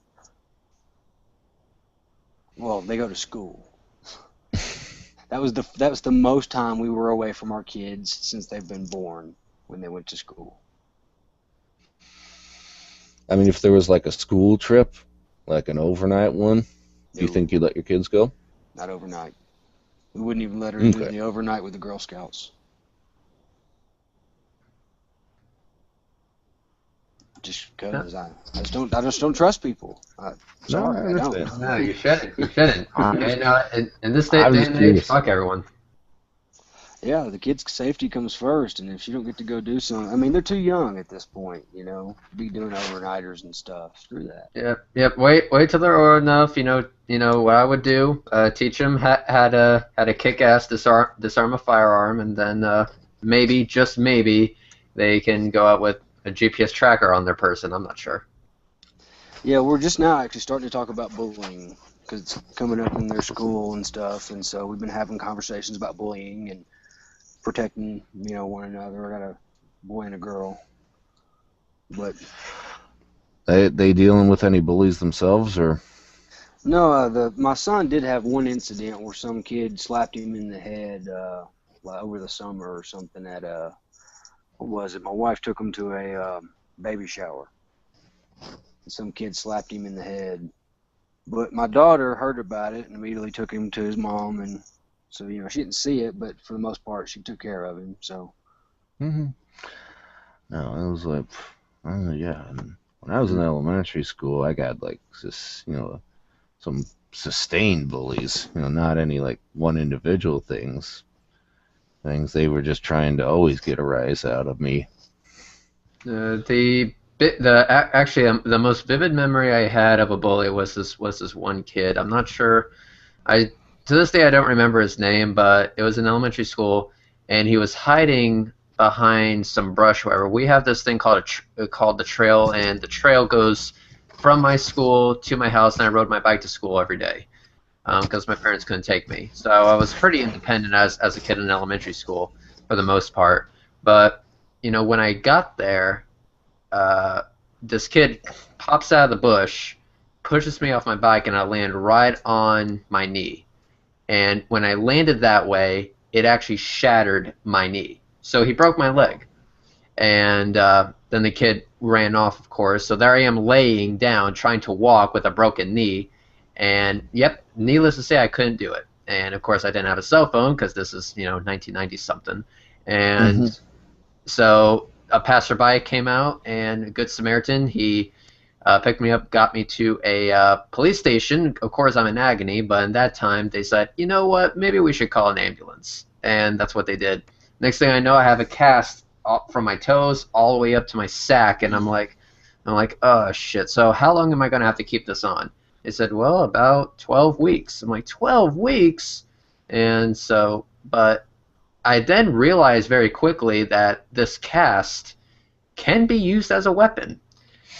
Well, they go to school. That was the most time we were away from our kids since they've been born, when they went to school. I mean, if there was like a school trip, like an overnight one, do you think you'd let your kids go? Not overnight. We wouldn't even let her do the overnight with the Girl Scouts. Just because I just don't trust people. Sorry, I don't. No, you shouldn't. In this day and age, fuck everyone. Yeah, the kid's safety comes first, and if you don't get to go do something, I mean, they're too young at this point, to be doing overnighters and stuff. Screw that. Yep. Wait till they're old enough. You know what I would do? Teach them how to kick ass, disarm a firearm, and then maybe, just maybe, they can go out with a GPS tracker on their person. I'm not sure. Yeah, we're just now actually starting to talk about bullying. because it's coming up in their school and stuff. And so we've been having conversations about bullying and protecting, one another. I got a boy and a girl. But They dealing with any bullies themselves, or? no, my son did have one incident where some kid slapped him in the head over the summer or something at what was it? My wife took him to a baby shower. Some kid slapped him in the head. But my daughter heard about it and immediately took him to his mom, and so she didn't see it, but for the most part she took care of him. So. No, it was like, yeah. And when I was in elementary school, I got like this, some sustained bullies. Not any like one individual things. They were just trying to always get a rise out of me. Actually, the most vivid memory I had of a bully was this one kid. I'm not sure. To this day I don't remember his name, but it was in elementary school, and he was hiding behind some brush. Wherever we have this thing called the trail, and the trail goes from my school to my house, and I rode my bike to school every day because my parents couldn't take me. So I was pretty independent as a kid in elementary school for the most part. But when I got there, this kid pops out of the bush, pushes me off my bike, and I land right on my knee. And when I landed that way, it actually shattered my knee. So he broke my leg. And then the kid ran off, of course. So there I am laying down trying to walk with a broken knee. And, yep, needless to say, I couldn't do it. And, of course, I didn't have a cell phone because this is, 1990-something. And so a passerby came out, and a Good Samaritan, he picked me up, got me to a police station. Of course, I'm in agony, but in that time they said, you know what, maybe we should call an ambulance. And that's what they did. Next thing I know, I have a cast from my toes all the way up to my sack, and I'm like, oh, shit. So how long am I going to have to keep this on? They said, well, about 12 weeks. I'm like, 12 weeks? And so, but I then realized very quickly that this cast can be used as a weapon.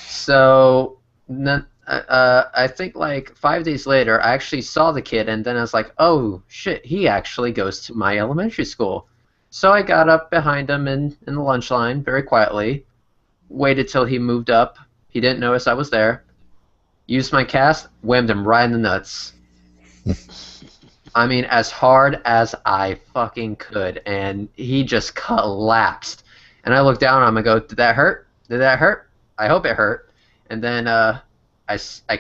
So I think like 5 days later, I actually saw the kid, and then I was like, oh, shit, he actually goes to my elementary school. So I got up behind him in the lunch line very quietly, waited till he moved up. He didn't notice I was there. Used my cast, whammed him right in the nuts. I mean, as hard as I fucking could, and he just collapsed. And I looked down on him and go, did that hurt? Did that hurt? I hope it hurt. And then I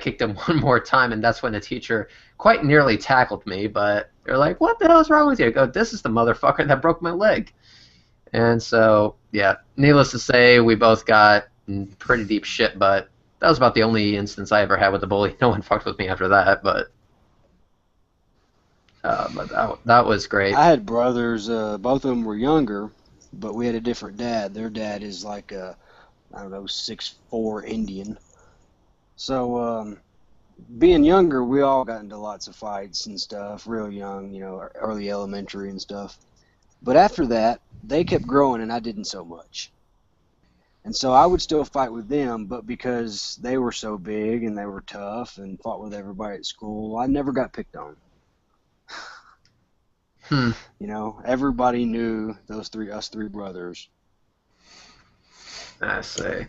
kicked him one more time, and that's when the teacher quite nearly tackled me, but they're like, what the hell is wrong with you? I go, this is the motherfucker that broke my leg. And so, yeah, needless to say, we both got in pretty deep shit, but that was about the only instance I ever had with a bully. No one fucked with me after that, but that was great. I had brothers, both of them were younger, but we had a different dad. Their dad is like a, 6'4" Indian. So, being younger, we all got into lots of fights and stuff, real young, early elementary and stuff. But after that, they kept growing and I didn't so much. And so I would still fight with them, but because they were so big and they were tough and fought with everybody at school, I never got picked on. Everybody knew us three brothers. I see.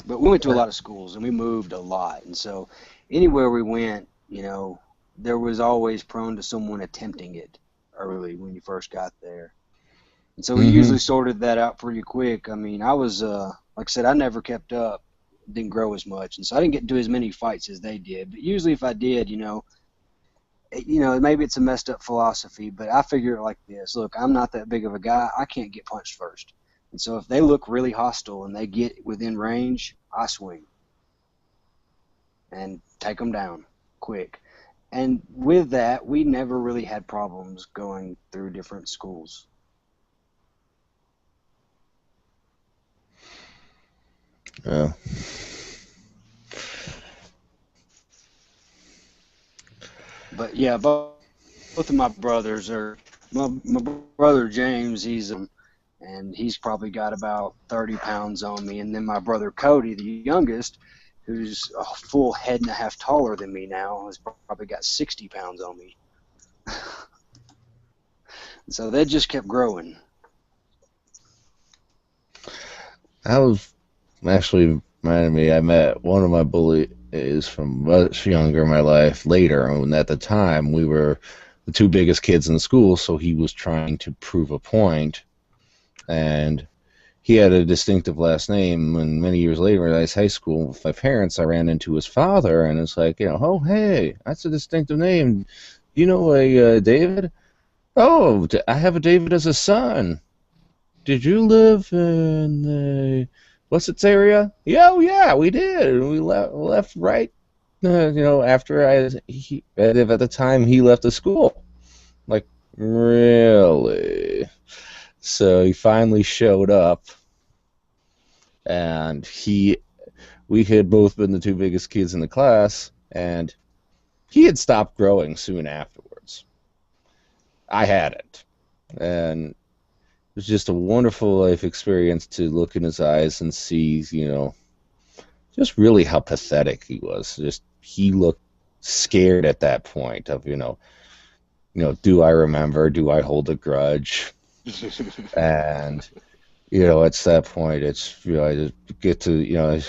But we went to a lot of schools and we moved a lot. And so anywhere we went, there was always prone to someone attempting it early when you first got there. And so we usually sorted that out pretty quick. I mean, I was, like I said, I never kept up, didn't grow as much. And so I didn't get into as many fights as they did. But usually if I did, maybe it's a messed up philosophy, but I figure it like this. Look, I'm not that big of a guy. I can't get punched first. And so if they look really hostile and they get within range, I swing and take them down quick. And with that, we never really had problems going through different schools. Yeah. But yeah, both of my brothers are, my brother James, he's probably got about 30 pounds on me. And then my brother Cody, the youngest, who's a full head and a half taller than me now, has probably got 60 pounds on me. So that just kept growing. I was actually reminded me. I met one of my bullies from much younger in my life later, and at the time we were the two biggest kids in school. So he was trying to prove a point, and he had a distinctive last name. And many years later, when I was in high school with my parents, I ran into his father, and it's like, oh hey, that's a distinctive name. You know a David? Oh, I have a David as a son. Did you live in the what's its area? Yeah, oh yeah, we did. We left right, after at the time he left the school. Like, really? So he finally showed up, and we had both been the two biggest kids in the class, and he had stopped growing soon afterwards. I hadn't, and it was just a wonderful life experience to look in his eyes and see, just really how pathetic he was. Just he looked scared at that point of, do I remember? Do I hold a grudge? And at that point, it's I just get to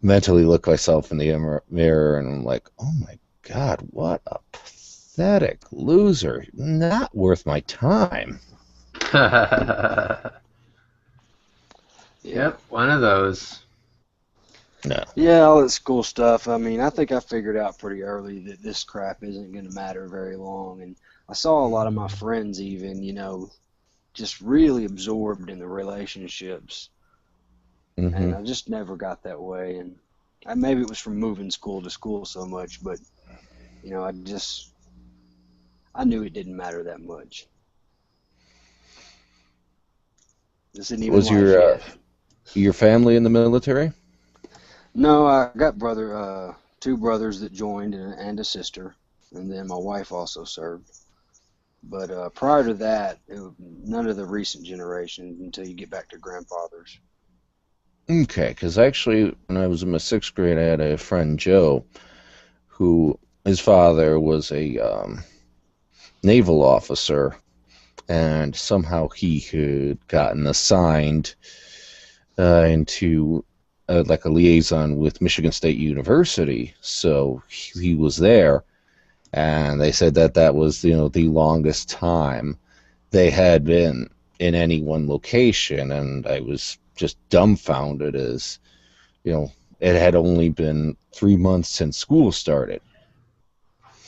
mentally look myself in the mirror, and I'm like, oh my God, what a pathetic loser! Not worth my time. Yep, one of those. No. Yeah, all that school stuff. I mean, I think I figured out pretty early that this crap isn't going to matter very long. And I saw a lot of my friends even, just really absorbed in the relationships. Mm-hmm. And I just never got that way. And maybe it was from moving school to school so much, but, I knew it didn't matter that much. This isn't even Was life yet. your family in the military? No, I got two brothers that joined and a sister, and then my wife also served. But prior to that, none of the recent generations until you get back to grandfathers. Okay, because actually, when I was in my sixth grade, I had a friend, Joe, who his father was a naval officer, and somehow he had gotten assigned into like a liaison with Michigan State University. So he was there, and they said that was the longest time they had been in any one location, and I was just dumbfounded as it had only been 3 months since school started.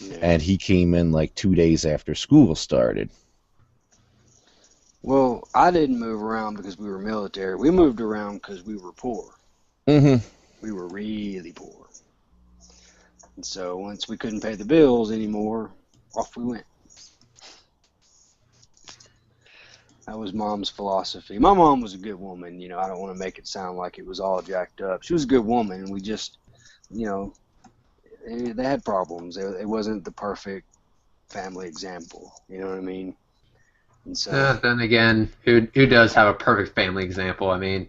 Yeah. And he came in like 2 days after school started. Well, I didn't move around because we were military. We moved around because we were poor. Mm-hmm. We were really poor. And so once we couldn't pay the bills anymore, off we went. That was Mom's philosophy. My mom was a good woman. I don't want to make it sound like it was all jacked up. She was a good woman, and we just, they had problems. It wasn't the perfect family example. You know what I mean? And so Then again, who does have a perfect family example? I mean,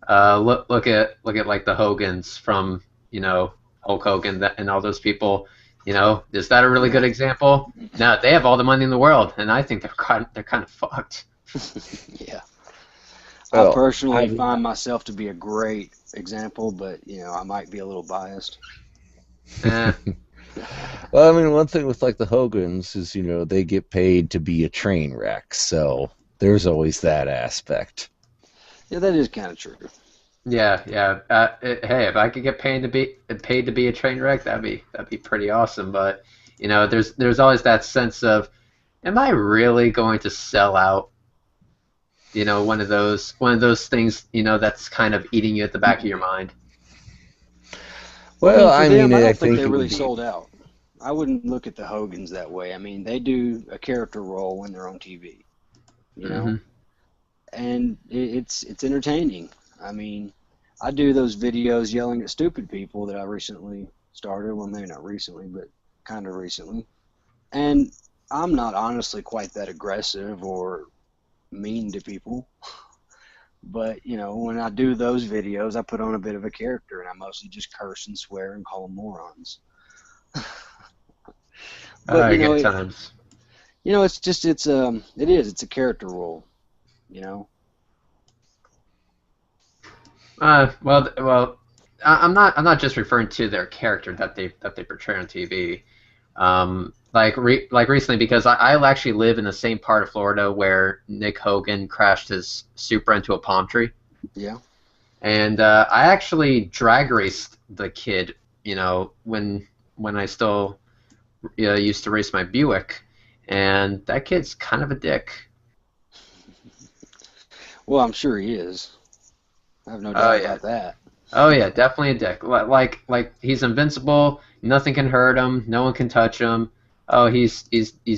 look at like the Hogans from Hulk Hogan and all those people. Is that a really good example? No, they have all the money in the world, and I think they're kind of fucked. yeah. Well, I personally find myself to be a great example, but I might be a little biased. Eh. Well, I mean, one thing with like the Hogans is, they get paid to be a train wreck, so there's always that aspect. Yeah, that is kind of true. Yeah. Hey, if I could get paid to be a train wreck, that'd be pretty awesome. But there's always that sense of, am I really going to sell out? One of those things, that's kind of eating you at the back of your mind. Well, I I don't think think they it really would be- sold out. I wouldn't look at the Hogans that way. I mean, they do a character role when they're on TV, Mhm. and it's entertaining. I mean, I do those videos yelling at stupid people that I recently started. Well, maybe not recently, but kind of recently. And I'm not honestly quite that aggressive or mean to people, But, you know, when I do those videos, I put on a bit of a character, and I mostly just curse and swear and call them morons. But, Good times. it's a character role, you know. I'm not just referring to their character that they portray on TV. Like recently, because I actually live in the same part of Florida where Nick Hogan crashed his Supra into a palm tree. Yeah. And I actually drag raced the kid, you know, when I still used to race my Buick, and that kid's kind of a dick. Well, I'm sure he is. I have no doubt about that. Oh yeah, definitely a dick. Like he's invincible. Nothing can hurt him. No one can touch him. Oh, he's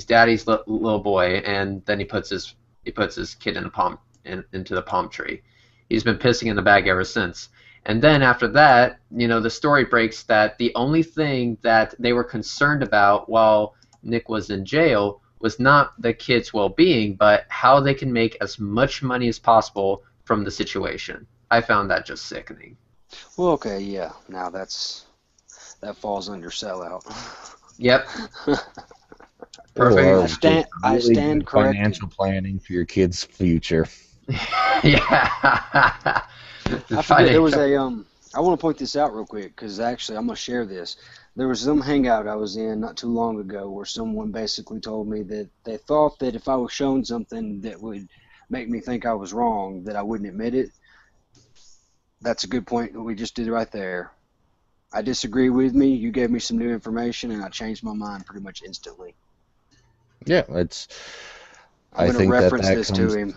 daddy's little boy, and then he puts his kid into the palm tree. He's been pissing in the bag ever since. And then after that, you know, the story breaks that the only thing that they were concerned about while Nick was in jail was not the kid's well-being, but how they can make as much money as possible from the situation. I found that just sickening. Well, okay, yeah. Now that falls under sellout. Yep. Perfect. I stand corrected. Financial planning for your kid's future. Yeah. I forget, there was a I want to point this out real quick because actually I'm gonna share this. There was some hangout I was in not too long ago where someone basically told me that they thought that if I was shown something that would make me think I was wrong, that I wouldn't admit it. That's a good point that we just did right there. I disagree with me. You gave me some new information, and I changed my mind pretty much instantly. Yeah, I'm going to reference this to him.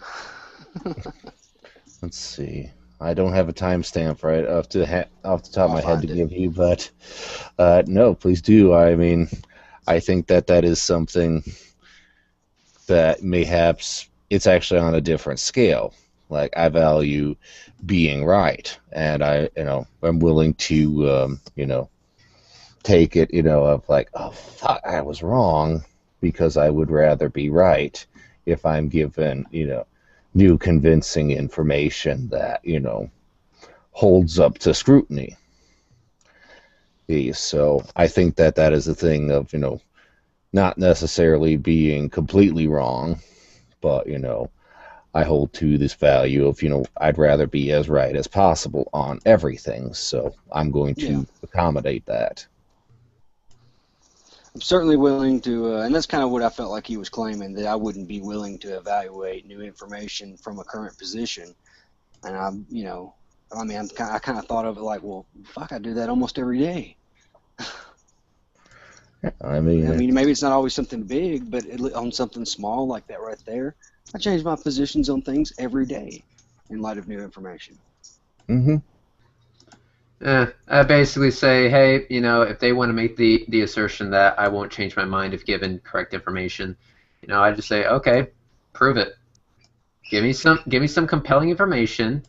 Let's see. I don't have a timestamp right off the top of my head to give you, but no, please do. I mean, I think that is something that mayhaps it's actually on a different scale. Like, I value being right, and I'm willing to take it, of like, oh fuck, I was wrong, because I would rather be right if I'm given new convincing information that holds up to scrutiny. So I think that is a thing of not necessarily being completely wrong, but I hold to this value of, I'd rather be as right as possible on everything, so I'm going to accommodate that. I'm certainly willing to, and that's kind of what I felt like he was claiming, that I wouldn't be willing to evaluate new information from a current position. And I kind of thought of it like, well, fuck, I do that almost every day. I mean, maybe it's not always something big, but on something small like that right there, I change my positions on things every day in light of new information. Mm-hmm. I basically say, hey, if they want to make the assertion that I won't change my mind if given correct information, I just say, okay, prove it. Give me some compelling information,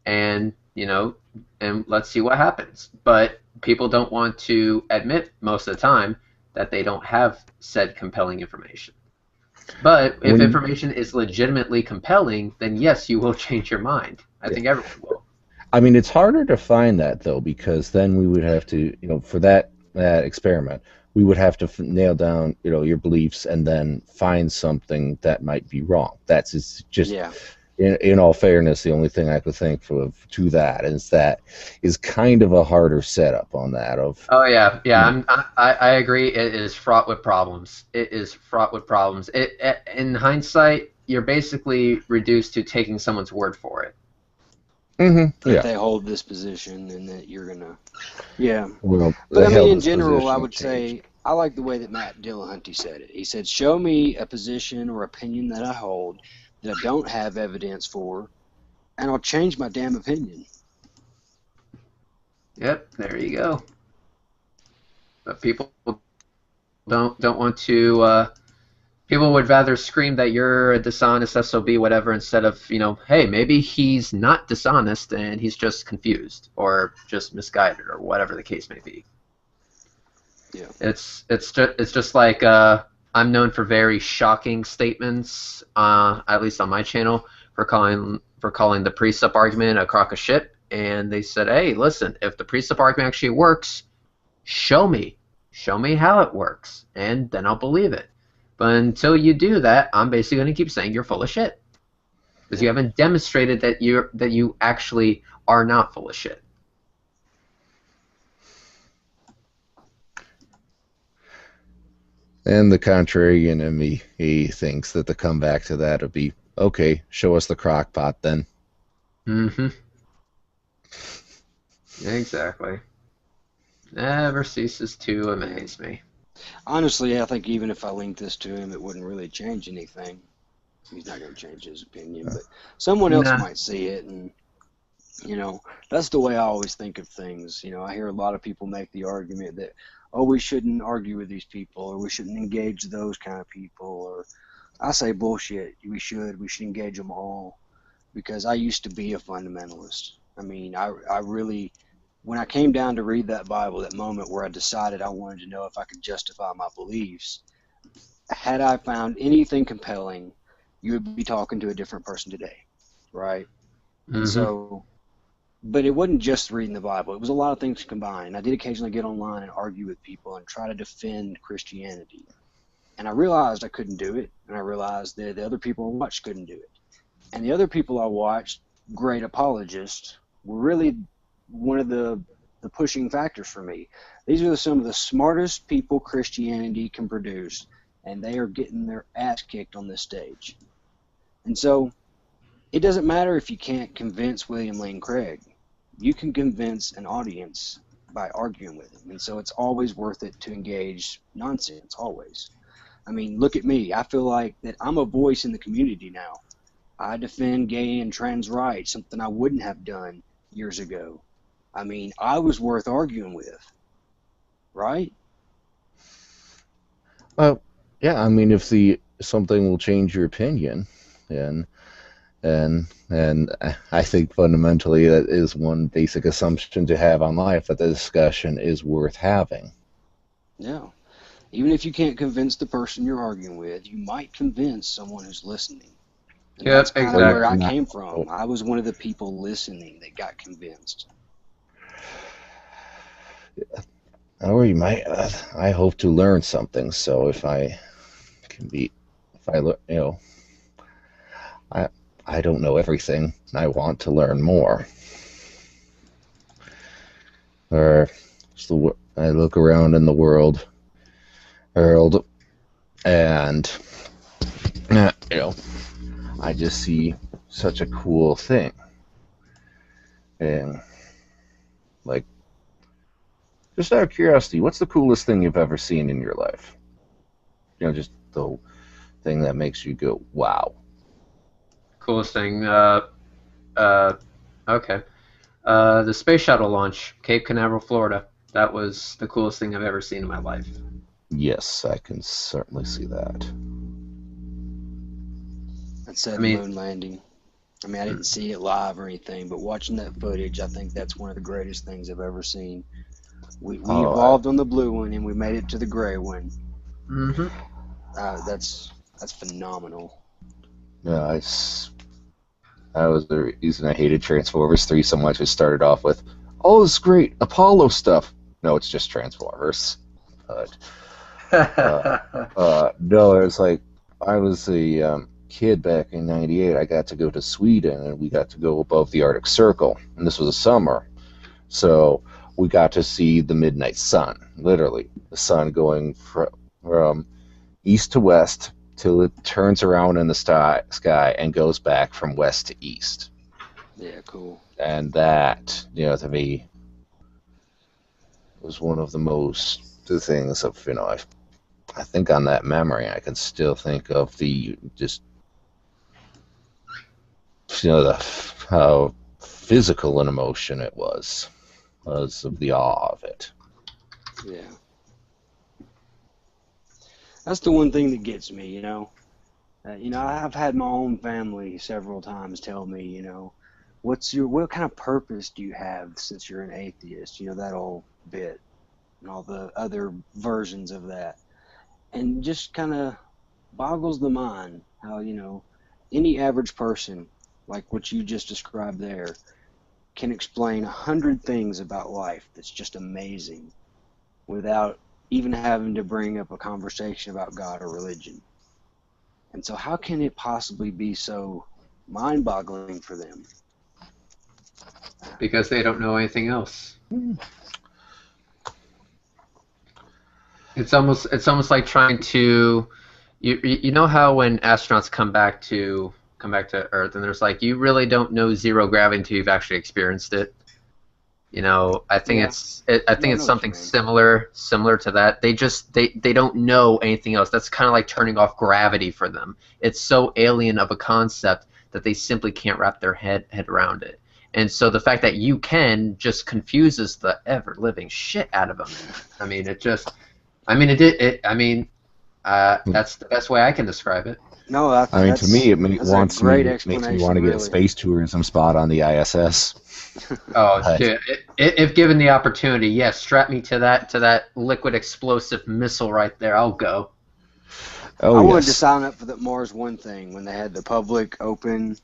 and and let's see what happens. But people don't want to admit most of the time that they don't have said compelling information. But if information is legitimately compelling, then yes, you will change your mind. I think everyone will. I mean, it's harder to find that, though, because then we would have to, for that experiment, we would have to nail down, your beliefs and then find something that might be wrong. That's just in all fairness, the only thing I could think of to that is kind of a harder setup on that. Oh, yeah. I agree. It is fraught with problems. It is fraught with problems. In hindsight, you're basically reduced to taking someone's word for it. Mm-hmm. If they hold this position, and that you're gonna, Well, but I mean, in general, I would say I like the way that Matt Dillahunty said it. He said, "Show me a position or opinion that I hold that I don't have evidence for, and I'll change my damn opinion." Yep, there you go. But people don't want to. People would rather scream that you're a dishonest SOB, whatever, instead of, hey, maybe he's not dishonest and he's just confused or just misguided or whatever the case may be. Yeah. It's just like I'm known for very shocking statements, at least on my channel. calling the precept argument a crock of shit, and they said, hey, listen, if the precept argument actually works, show me how it works, and then I'll believe it. But until you do that, I'm basically going to keep saying you're full of shit, because you haven't demonstrated that you actually are not full of shit. And the contrarian in me, he thinks that the comeback to that would be, okay, show us the crock pot then. Mm-hmm. Exactly. Never ceases to amaze me. Honestly, I think even if I linked this to him, it wouldn't really change anything. He's not going to change his opinion, but someone else Nah. might see it, and that's the way I always think of things. I hear a lot of people make the argument that, oh, we shouldn't argue with these people, or we shouldn't engage those kind of people, or I say bullshit. We should engage them all, because I used to be a fundamentalist. I mean, I really, when I came down to read that Bible, that moment where I decided I wanted to know if I could justify my beliefs, had I found anything compelling, you would be talking to a different person today, right? Mm-hmm. And so, but it wasn't just reading the Bible. It was a lot of things combined. I did occasionally get online and argue with people and try to defend Christianity. And I realized I couldn't do it, and I realized that the other people I watched couldn't do it. And the other people I watched, great apologists, were really one of the pushing factors for me. These are some of the smartest people Christianity can produce, and they are getting their ass kicked on this stage. And so it doesn't matter if you can't convince William Lane Craig. You can convince an audience by arguing with him. And so it's always worth it to engage nonsense, always. I mean, look at me. I feel like that I'm a voice in the community now. I defend gay and trans rights, something I wouldn't have done years ago. I mean, I was worth arguing with, right? Well, yeah, I mean, if something will change your opinion, and I think fundamentally that is one basic assumption to have on life, that the discussion is worth having. Yeah. Even if you can't convince the person you're arguing with, you might convince someone who's listening. And Yep, that's kind of where I exactly. came from. I was one of the people listening that got convinced. Or you might. I hope to learn something. So if I I don't know everything. I want to learn more. Or I look around in the world, and I just see such a cool thing, and like, just out of curiosity, what's the coolest thing you've ever seen in your life? Just the thing that makes you go, wow. Coolest thing. Okay. The space shuttle launch, Cape Canaveral, Florida. That was the coolest thing I've ever seen in my life. Yes, I can certainly see that. That said, moon landing. I mean, I didn't see it live or anything, but watching that footage, I think that's one of the greatest things I've ever seen. We evolved on the blue one, and we made it to the gray one. Mm-hmm. That's phenomenal. Yeah, that was the reason I hated Transformers 3 so much. It started off with, oh, it's great, Apollo stuff. No, it's just Transformers. But no, it was like, I was a kid back in '98. I got to go to Sweden, and we got to go above the Arctic Circle, and this was a summer, so we got to see the midnight sun, literally the sun going from east to west till it turns around in the sky and goes back from west to east. Yeah, cool. And that, to me, was one of the things of, I think on that memory, I can still think of the just, how physical an emotion it was of the awe of it. Yeah. That's the one thing that gets me, I've had my own family several times tell me, what kind of purpose do you have since you're an atheist? That old bit and all the other versions of that. And just kind of boggles the mind how, any average person like what you just described there, can explain 100 things about life that's just amazing without even having to bring up a conversation about God or religion. And so how can it possibly be so mind-boggling for them? Because they don't know anything else. It's almost like trying to, you know how when astronauts come back to Earth and there's like, you really don't know zero gravity until you've actually experienced it. You know, I think Yeah. I think I it's know what something you mean. similar to that. They don't know anything else. That's kind of like turning off gravity for them. It's so alien of a concept that they simply can't wrap their head around it. And so the fact that you can just confuses the ever living shit out of them. I mean, it just, I mean, that's the best way I can describe it. No, I mean, to me, it that's a makes great me explanation, want to get a really. space tourism spot on the ISS. Oh, But- dude, if given the opportunity, yes, strap me to that liquid explosive missile right there. I'll go. Oh, I wanted to yes. sign up for the Mars One thing when they had the public open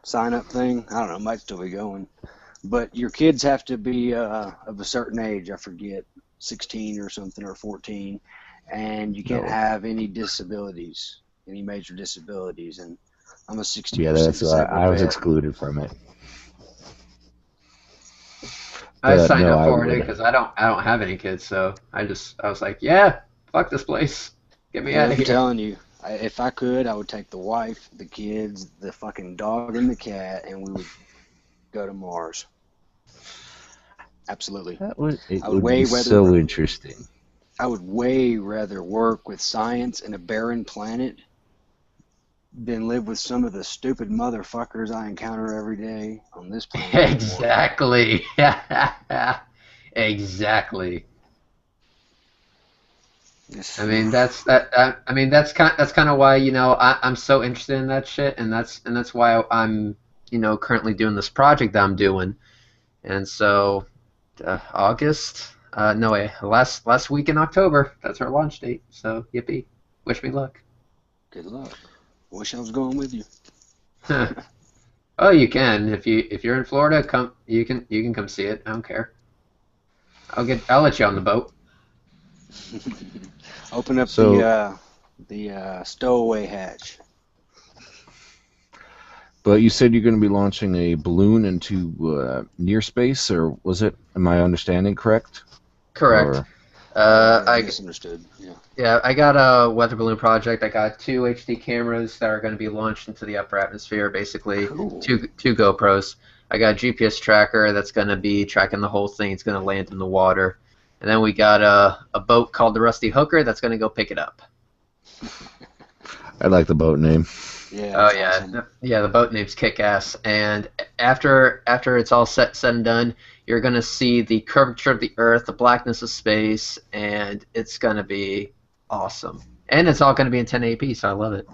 sign-up thing. I don't know, it might still be going. But your kids have to be of a certain age, I forget, 16 or something, or 14, and you can't No. have any disabilities, any major disabilities. And I'm a 60% Yeah, that's why disabled I was vet. excluded from it. I But signed no, up I for it would. because I don't have any kids, so I was like, yeah, fuck this place, get me out I'm of here. telling you, if I could, I would take the wife, the kids, the fucking dog, and the cat, and we would go to Mars. Absolutely. It I would would way be rather so work- interesting. I would way rather work with science in a barren planet than live with some of the stupid motherfuckers I encounter every day on this planet. Exactly. Exactly. Yes. I mean that's kind of why I'm so interested in that shit, and that's why I'm currently doing this project that I'm doing, and so August. No way. Last week in October. That's our launch date. So yippee! Wish me luck. Good luck. Wish I was going with you. Oh, you can if you're in Florida. Come, you can come see it. I don't care. I'll let you on the boat. Open up So- the stowaway hatch. But you said you're going to be launching a balloon into near space, or was it? Am my understanding correct? Correct. Or- I I misunderstood. Yeah. Yeah, I got a weather balloon project. I got 2 HD cameras that are going to be launched into the upper atmosphere, basically. Cool. Two GoPros. I got a GPS tracker that's going to be tracking the whole thing. It's going to land in the water. And then we got a boat called the Rusty Hooker that's going to go pick it up. I like the boat name. Yeah. Oh that's yeah, awesome. yeah. The boat name's Kick-Ass. And after it's all said and done, you're going to see the curvature of the Earth, the blackness of space, and it's going to be awesome. And it's all going to be in 1080p, so I love it.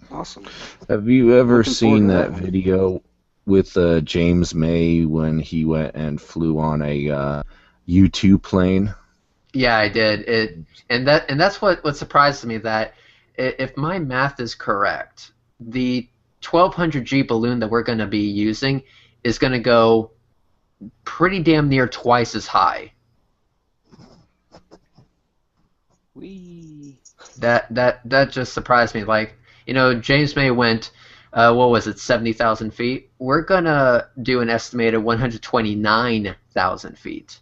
Awesome. Have you ever Looking seen forward to that that. video with James May when he went and flew on a U-2 plane? Yeah, I did. And that's what surprised me, that if my math is correct, the 1200G balloon that we're going to be using is going to go pretty damn near twice as high. Whee. That just surprised me. Like, James May went, what was it, 70,000 feet? We're gonna do an estimated 129,000 feet.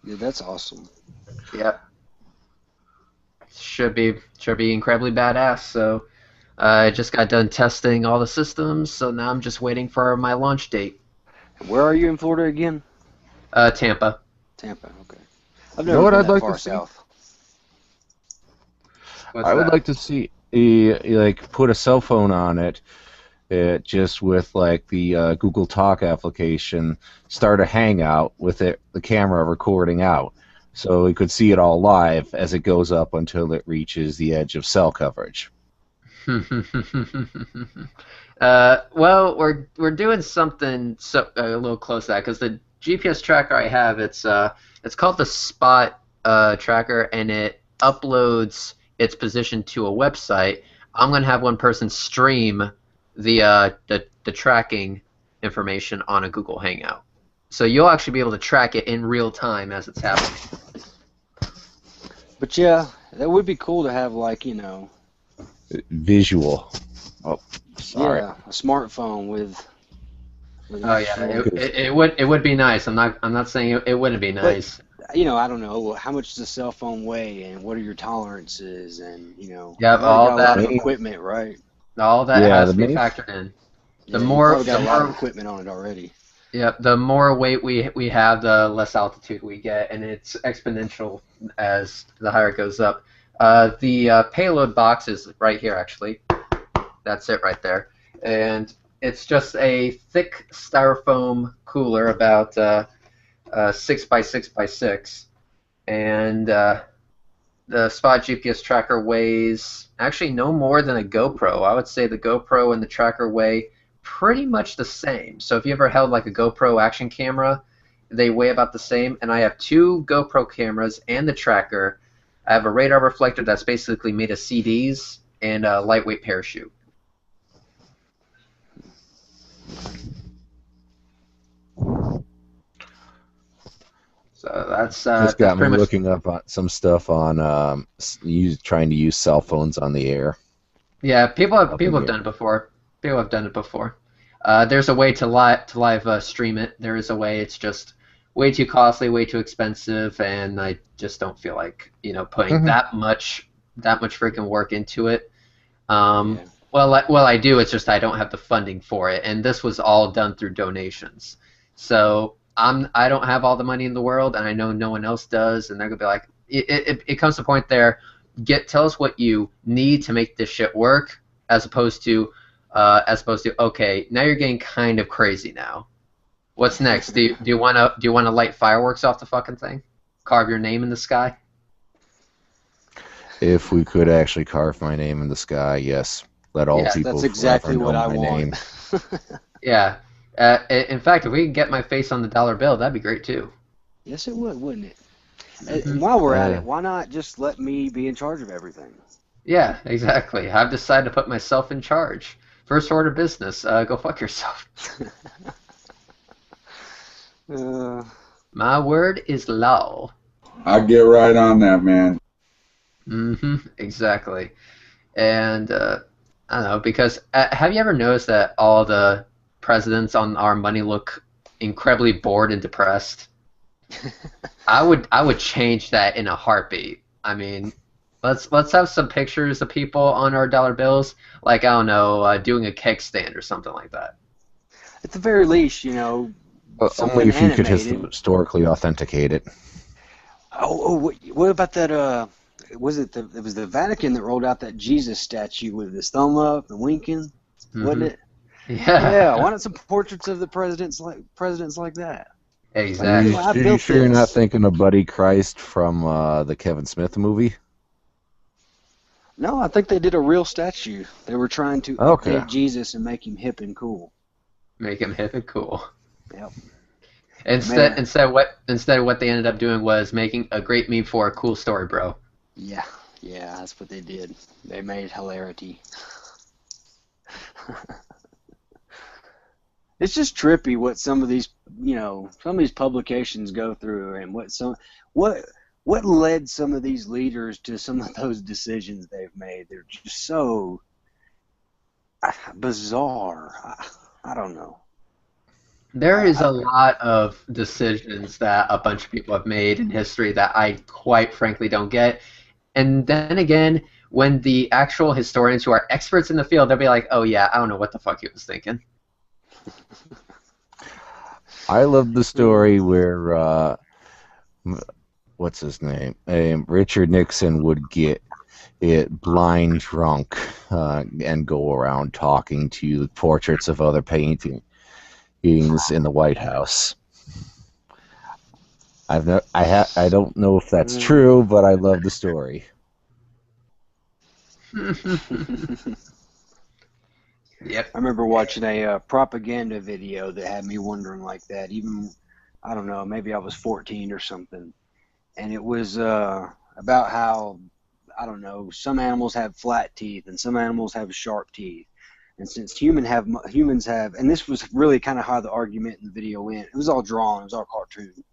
Yeah, that's awesome. Yep. Should be incredibly badass. So I just got done testing all the systems, so now I'm just waiting for my launch date. Where are you in Florida again? Tampa. Tampa. Okay. I've know never what been I'd that like far to see? south. What's I would that? like to see like put a cell phone on it, just with like the Google Talk application, start a hangout with the camera recording out, so we could see it all live as it goes up until it reaches the edge of cell coverage. Well, we're doing something a little close to that, because the GPS tracker I have, it's called the Spot tracker, and it uploads it's positioned to a website, I'm going to have one person stream the tracking information on a Google Hangout. So you'll actually be able to track it in real time as it's happening. But yeah, that would be cool to have, like, Visual. Oh, sorry. yeah, a smartphone with Oh yeah, it would be nice. I'm not saying it wouldn't be nice. I don't know, how much does a cell phone weigh, and what are your tolerances, and Yeah, you all got a lot that of equipment, right? all that Yeah, has the to be main- factored in. Yeah, The you more probably got the a lot more of equipment on it already. Yeah, the more weight we have, the less altitude we get, and it's exponential as the higher it goes up. The payload box is right here, actually. That's it right there. And it's just a thick styrofoam cooler, about 6 by 6 by 6. And the Spot GPS tracker weighs actually no more than a GoPro. I would say the GoPro and the tracker weigh pretty much the same. So if you ever held like a GoPro action camera, they weigh about the same. And I have 2 GoPro cameras and the tracker. I have a radar reflector that's basically made of CDs and a lightweight parachute. So that's Just got me pretty much. looking up on some stuff on trying to use cell phones on the air. Yeah, people have in done it before. People have done it before. There's a way to live stream it. There is a way. It's just way too costly, way too expensive, and I just don't feel like putting that much freaking work into it. Yeah. Well, I do. It's just I don't have the funding for it, and this was all done through donations. So I don't have all the money in the world, and I know no one else does, and they're gonna be like, it comes to a point there. Tell us what you need to make this shit work, as opposed to okay, now you're getting kind of crazy now. What's next? Do you want to light fireworks off the fucking thing? Carve your name in the sky? If we could actually carve my name in the sky, yes. Let all Yeah, people That's exactly forever what know I my want. name. Yeah. In fact, if we could get my face on the dollar bill, that'd be great too. Yes, it would, wouldn't it? Mhm. And while we're at Yeah. it, why not just let me be in charge of everything? Yeah, exactly. I've decided to put myself in charge. First order of business, go fuck yourself. My word is law. I get right on that, man. Exactly. And I don't know, because have you ever noticed that all the presidents on our money look incredibly bored and depressed? I would change that in a heartbeat. I mean, let's have some pictures of people on our dollar bills, like, I don't know, doing a keg stand or something like that. At the very least, something Only if you could animated. historically authenticate it. What about that? It was the Vatican that rolled out that Jesus statue with his thumb up and winking, wasn't it? Yeah. Why not some portraits of the presidents like that? Exactly. I Are you built sure you're not this. thinking of Buddy Christ from the Kevin Smith movie? No, I think they did a real statue. They were trying to Okay. update Jesus and make him hip and cool. Make him hip and cool. Yep. Instead what they ended up doing was making a great meme for a cool story, bro. Yeah, that's what they did. They made hilarity. It's just trippy what some of these publications go through, and what led some of these leaders to some of those decisions they've made. They're just so bizarre. I don't know. There is a lot of decisions that a bunch of people have made in history that I quite frankly don't get. And then again, when the actual historians who are experts in the field, they'll be like, oh yeah, I don't know what the fuck he was thinking. I love the story where what's his name? Richard Nixon would get blind drunk and go around talking to portraits of other paintings in the White House. I don't know if that's true, but I love the story. Yep. I remember watching a propaganda video that had me wondering like that. Even, I don't know, maybe I was 14 or something. And it was about how I don't know, some animals have flat teeth and some animals have sharp teeth. And since humans have, and this was really kind of how the argument in the video went. It was all drawn. It was all cartoon.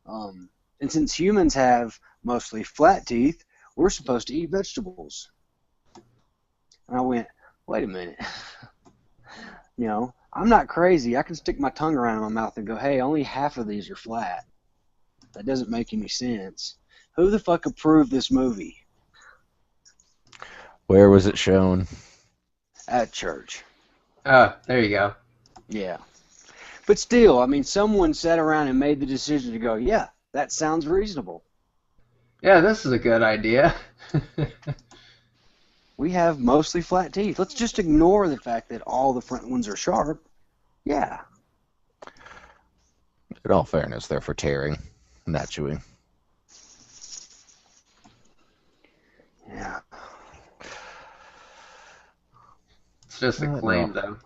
And since humans have mostly flat teeth, we're supposed to eat vegetables. And I went, wait a minute. You know, I'm not crazy. I can stick my tongue around in my mouth and go, hey, only half of these are flat. That doesn't make any sense. Who the fuck approved this movie? Where was it shown? At church. Oh, there you go. Yeah. But still, I mean, someone sat around and made the decision to go, yeah, that sounds reasonable. Yeah, this is a good idea. We have mostly flat teeth. Let's just ignore the fact that all the front ones are sharp. Yeah. In all fairness, they're for tearing, not chewing. Yeah. It's just a claim, though.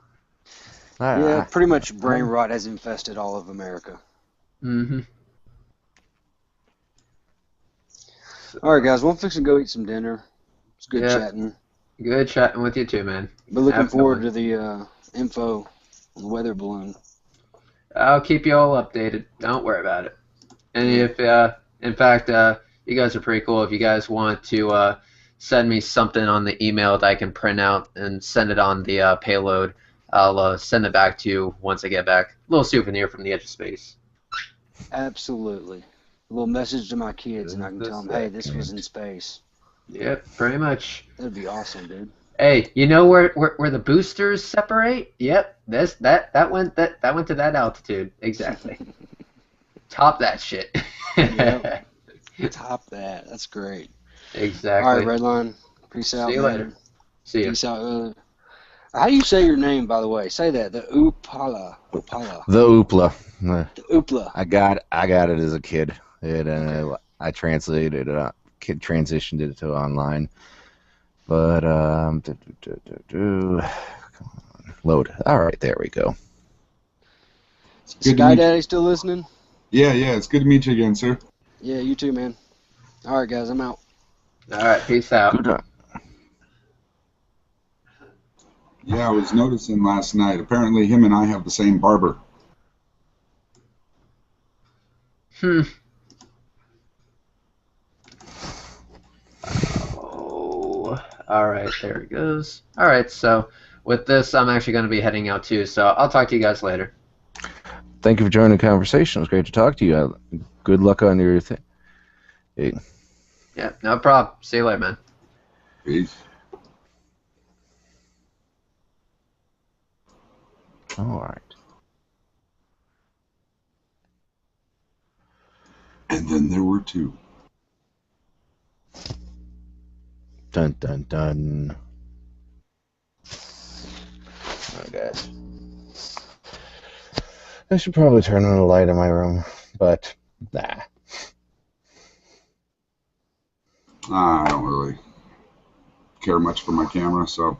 Yeah, pretty much brain rot has infested all of America. Mm-hmm. All right, guys. Well, I'm fixing to go eat some dinner. It's good Yeah. chatting. Good chatting with you too, man. But looking Have a good forward one. to the info on the weather balloon. I'll keep you all updated. Don't worry about it. And if, in fact, you guys are pretty cool. If you guys want to send me something on the email that I can print out and send it on the payload, I'll send it back to you once I get back. A little souvenir from the edge of space. Absolutely. A little message to my kids, and I can tell them, hey, this was in space. Yep, pretty much. That'd be awesome, dude. Hey, you know where the boosters separate? Yep, that went to that altitude. Exactly. Top that shit. Yep. Top that. That's great. Exactly. All right, Redline. Peace out, See you man. later. See you. Peace out. How do you say your name, by the way? Say that. The Upala. Upala. The Oopla. The Upla. I got it as a kid. I translated it, transitioned it to online. But come on, load. All right, there we go. Good to Sky meet you. Daddy still listening? Yeah, it's good to meet you again, sir. Yeah, you too, man. All right, guys, I'm out. All right, peace out. Good on. Yeah, I was noticing last night. Apparently, him and I have the same barber. Oh, all right, there it goes. All right, so with this, I'm actually going to be heading out too, so I'll talk to you guys later. Thank you for joining the conversation. It was great to talk to you. Good luck on your thing. Hey. Yeah, no problem. See you later, man. Peace. All right. And then there were two. Dun dun dun. Okay. I should probably turn on the light in my room, but nah. I don't really care much for my camera, so,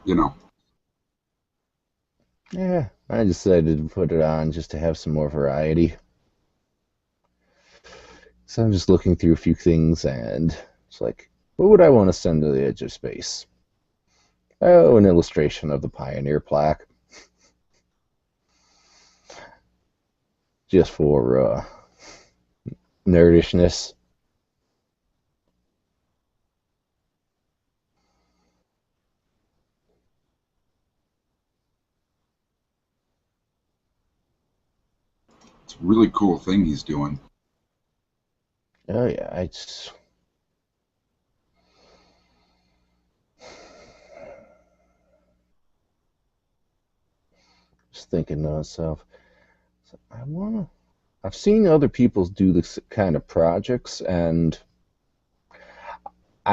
Yeah, I decided to put it on just to have some more variety. So I'm just looking through a few things, and it's like, what would I want to send to the edge of space? Oh, an illustration of the Pioneer plaque. Just for nerdishness. it's a really cool thing he's doing. Oh yeah, it's just thinking to myself, I've seen other people do this kind of projects, and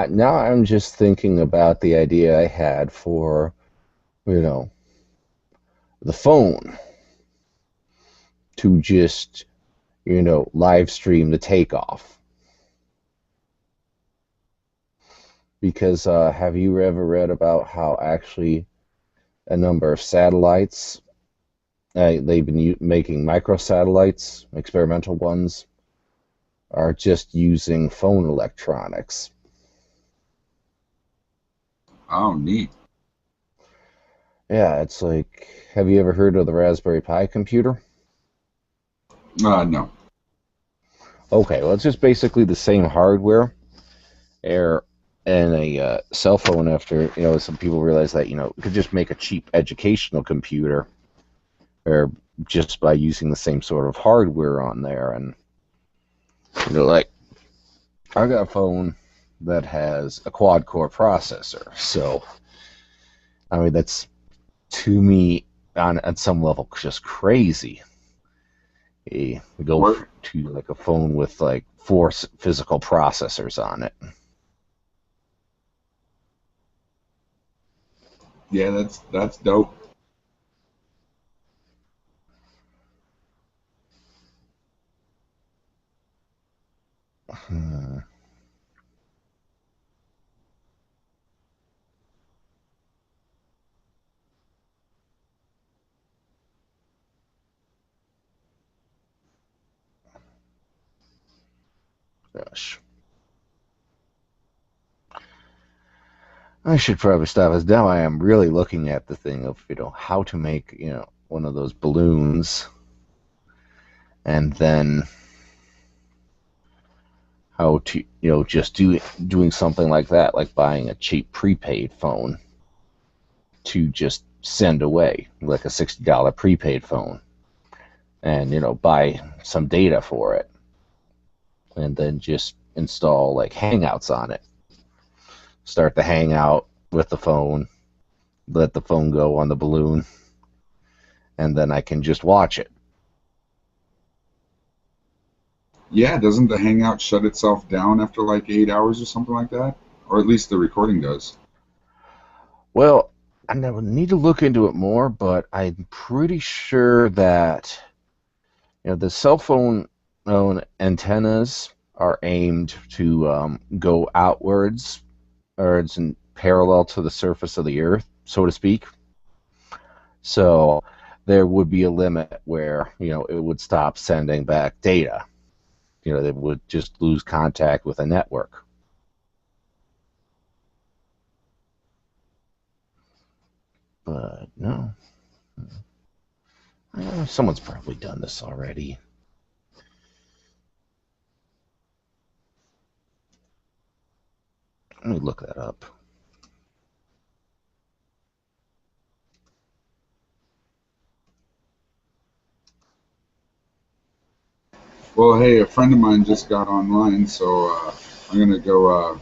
now I'm just thinking about the idea I had for, the phone to just, live stream the takeoff. Because have you ever read about how actually a number of satellites, they've been making microsatellites, experimental ones, are just using phone electronics. Oh, neat. Yeah, it's like, have you ever heard of the Raspberry Pi computer? No. Okay, well, it's just basically the same hardware air and a cell phone. After some people realize that you could just make a cheap educational computer, or just by using the same sort of hardware on there. And like I got a phone that has a quad-core processor, so I mean that's to me on at some level just crazy. We go What? to like a phone with like 4 physical processors on it. Yeah, that's dope. Hmm. Gosh. I should probably stop, as now I am really looking at the thing of, how to make, one of those balloons, and then how to, just doing something like that, like buying a cheap prepaid phone to just send away, like a $60 prepaid phone, and, buy some data for it, and then just install like Hangouts on it. Start the Hangout with the phone, let the phone go on the balloon, and then I can just watch it. Yeah, doesn't the Hangout shut itself down after like 8 hours or something like that? Or at least the recording does. Well, I need to look into it more, but I'm pretty sure that the cell phone antennas are aimed to go outwards, or it's in parallel to the surface of the Earth, so to speak. So there would be a limit where it would stop sending back data. They would just lose contact with a network. But no. Someone's probably done this already. Let me look that up. Well, hey, a friend of mine just got online, so I'm gonna go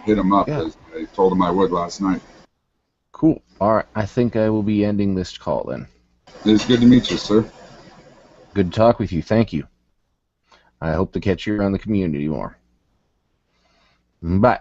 hit him up Yeah, as I told him I would last night. cool. All right, I think I will be ending this call then. It's good to meet you, sir. Good to talk with you. Thank you. I hope to catch you around the community more. Bye.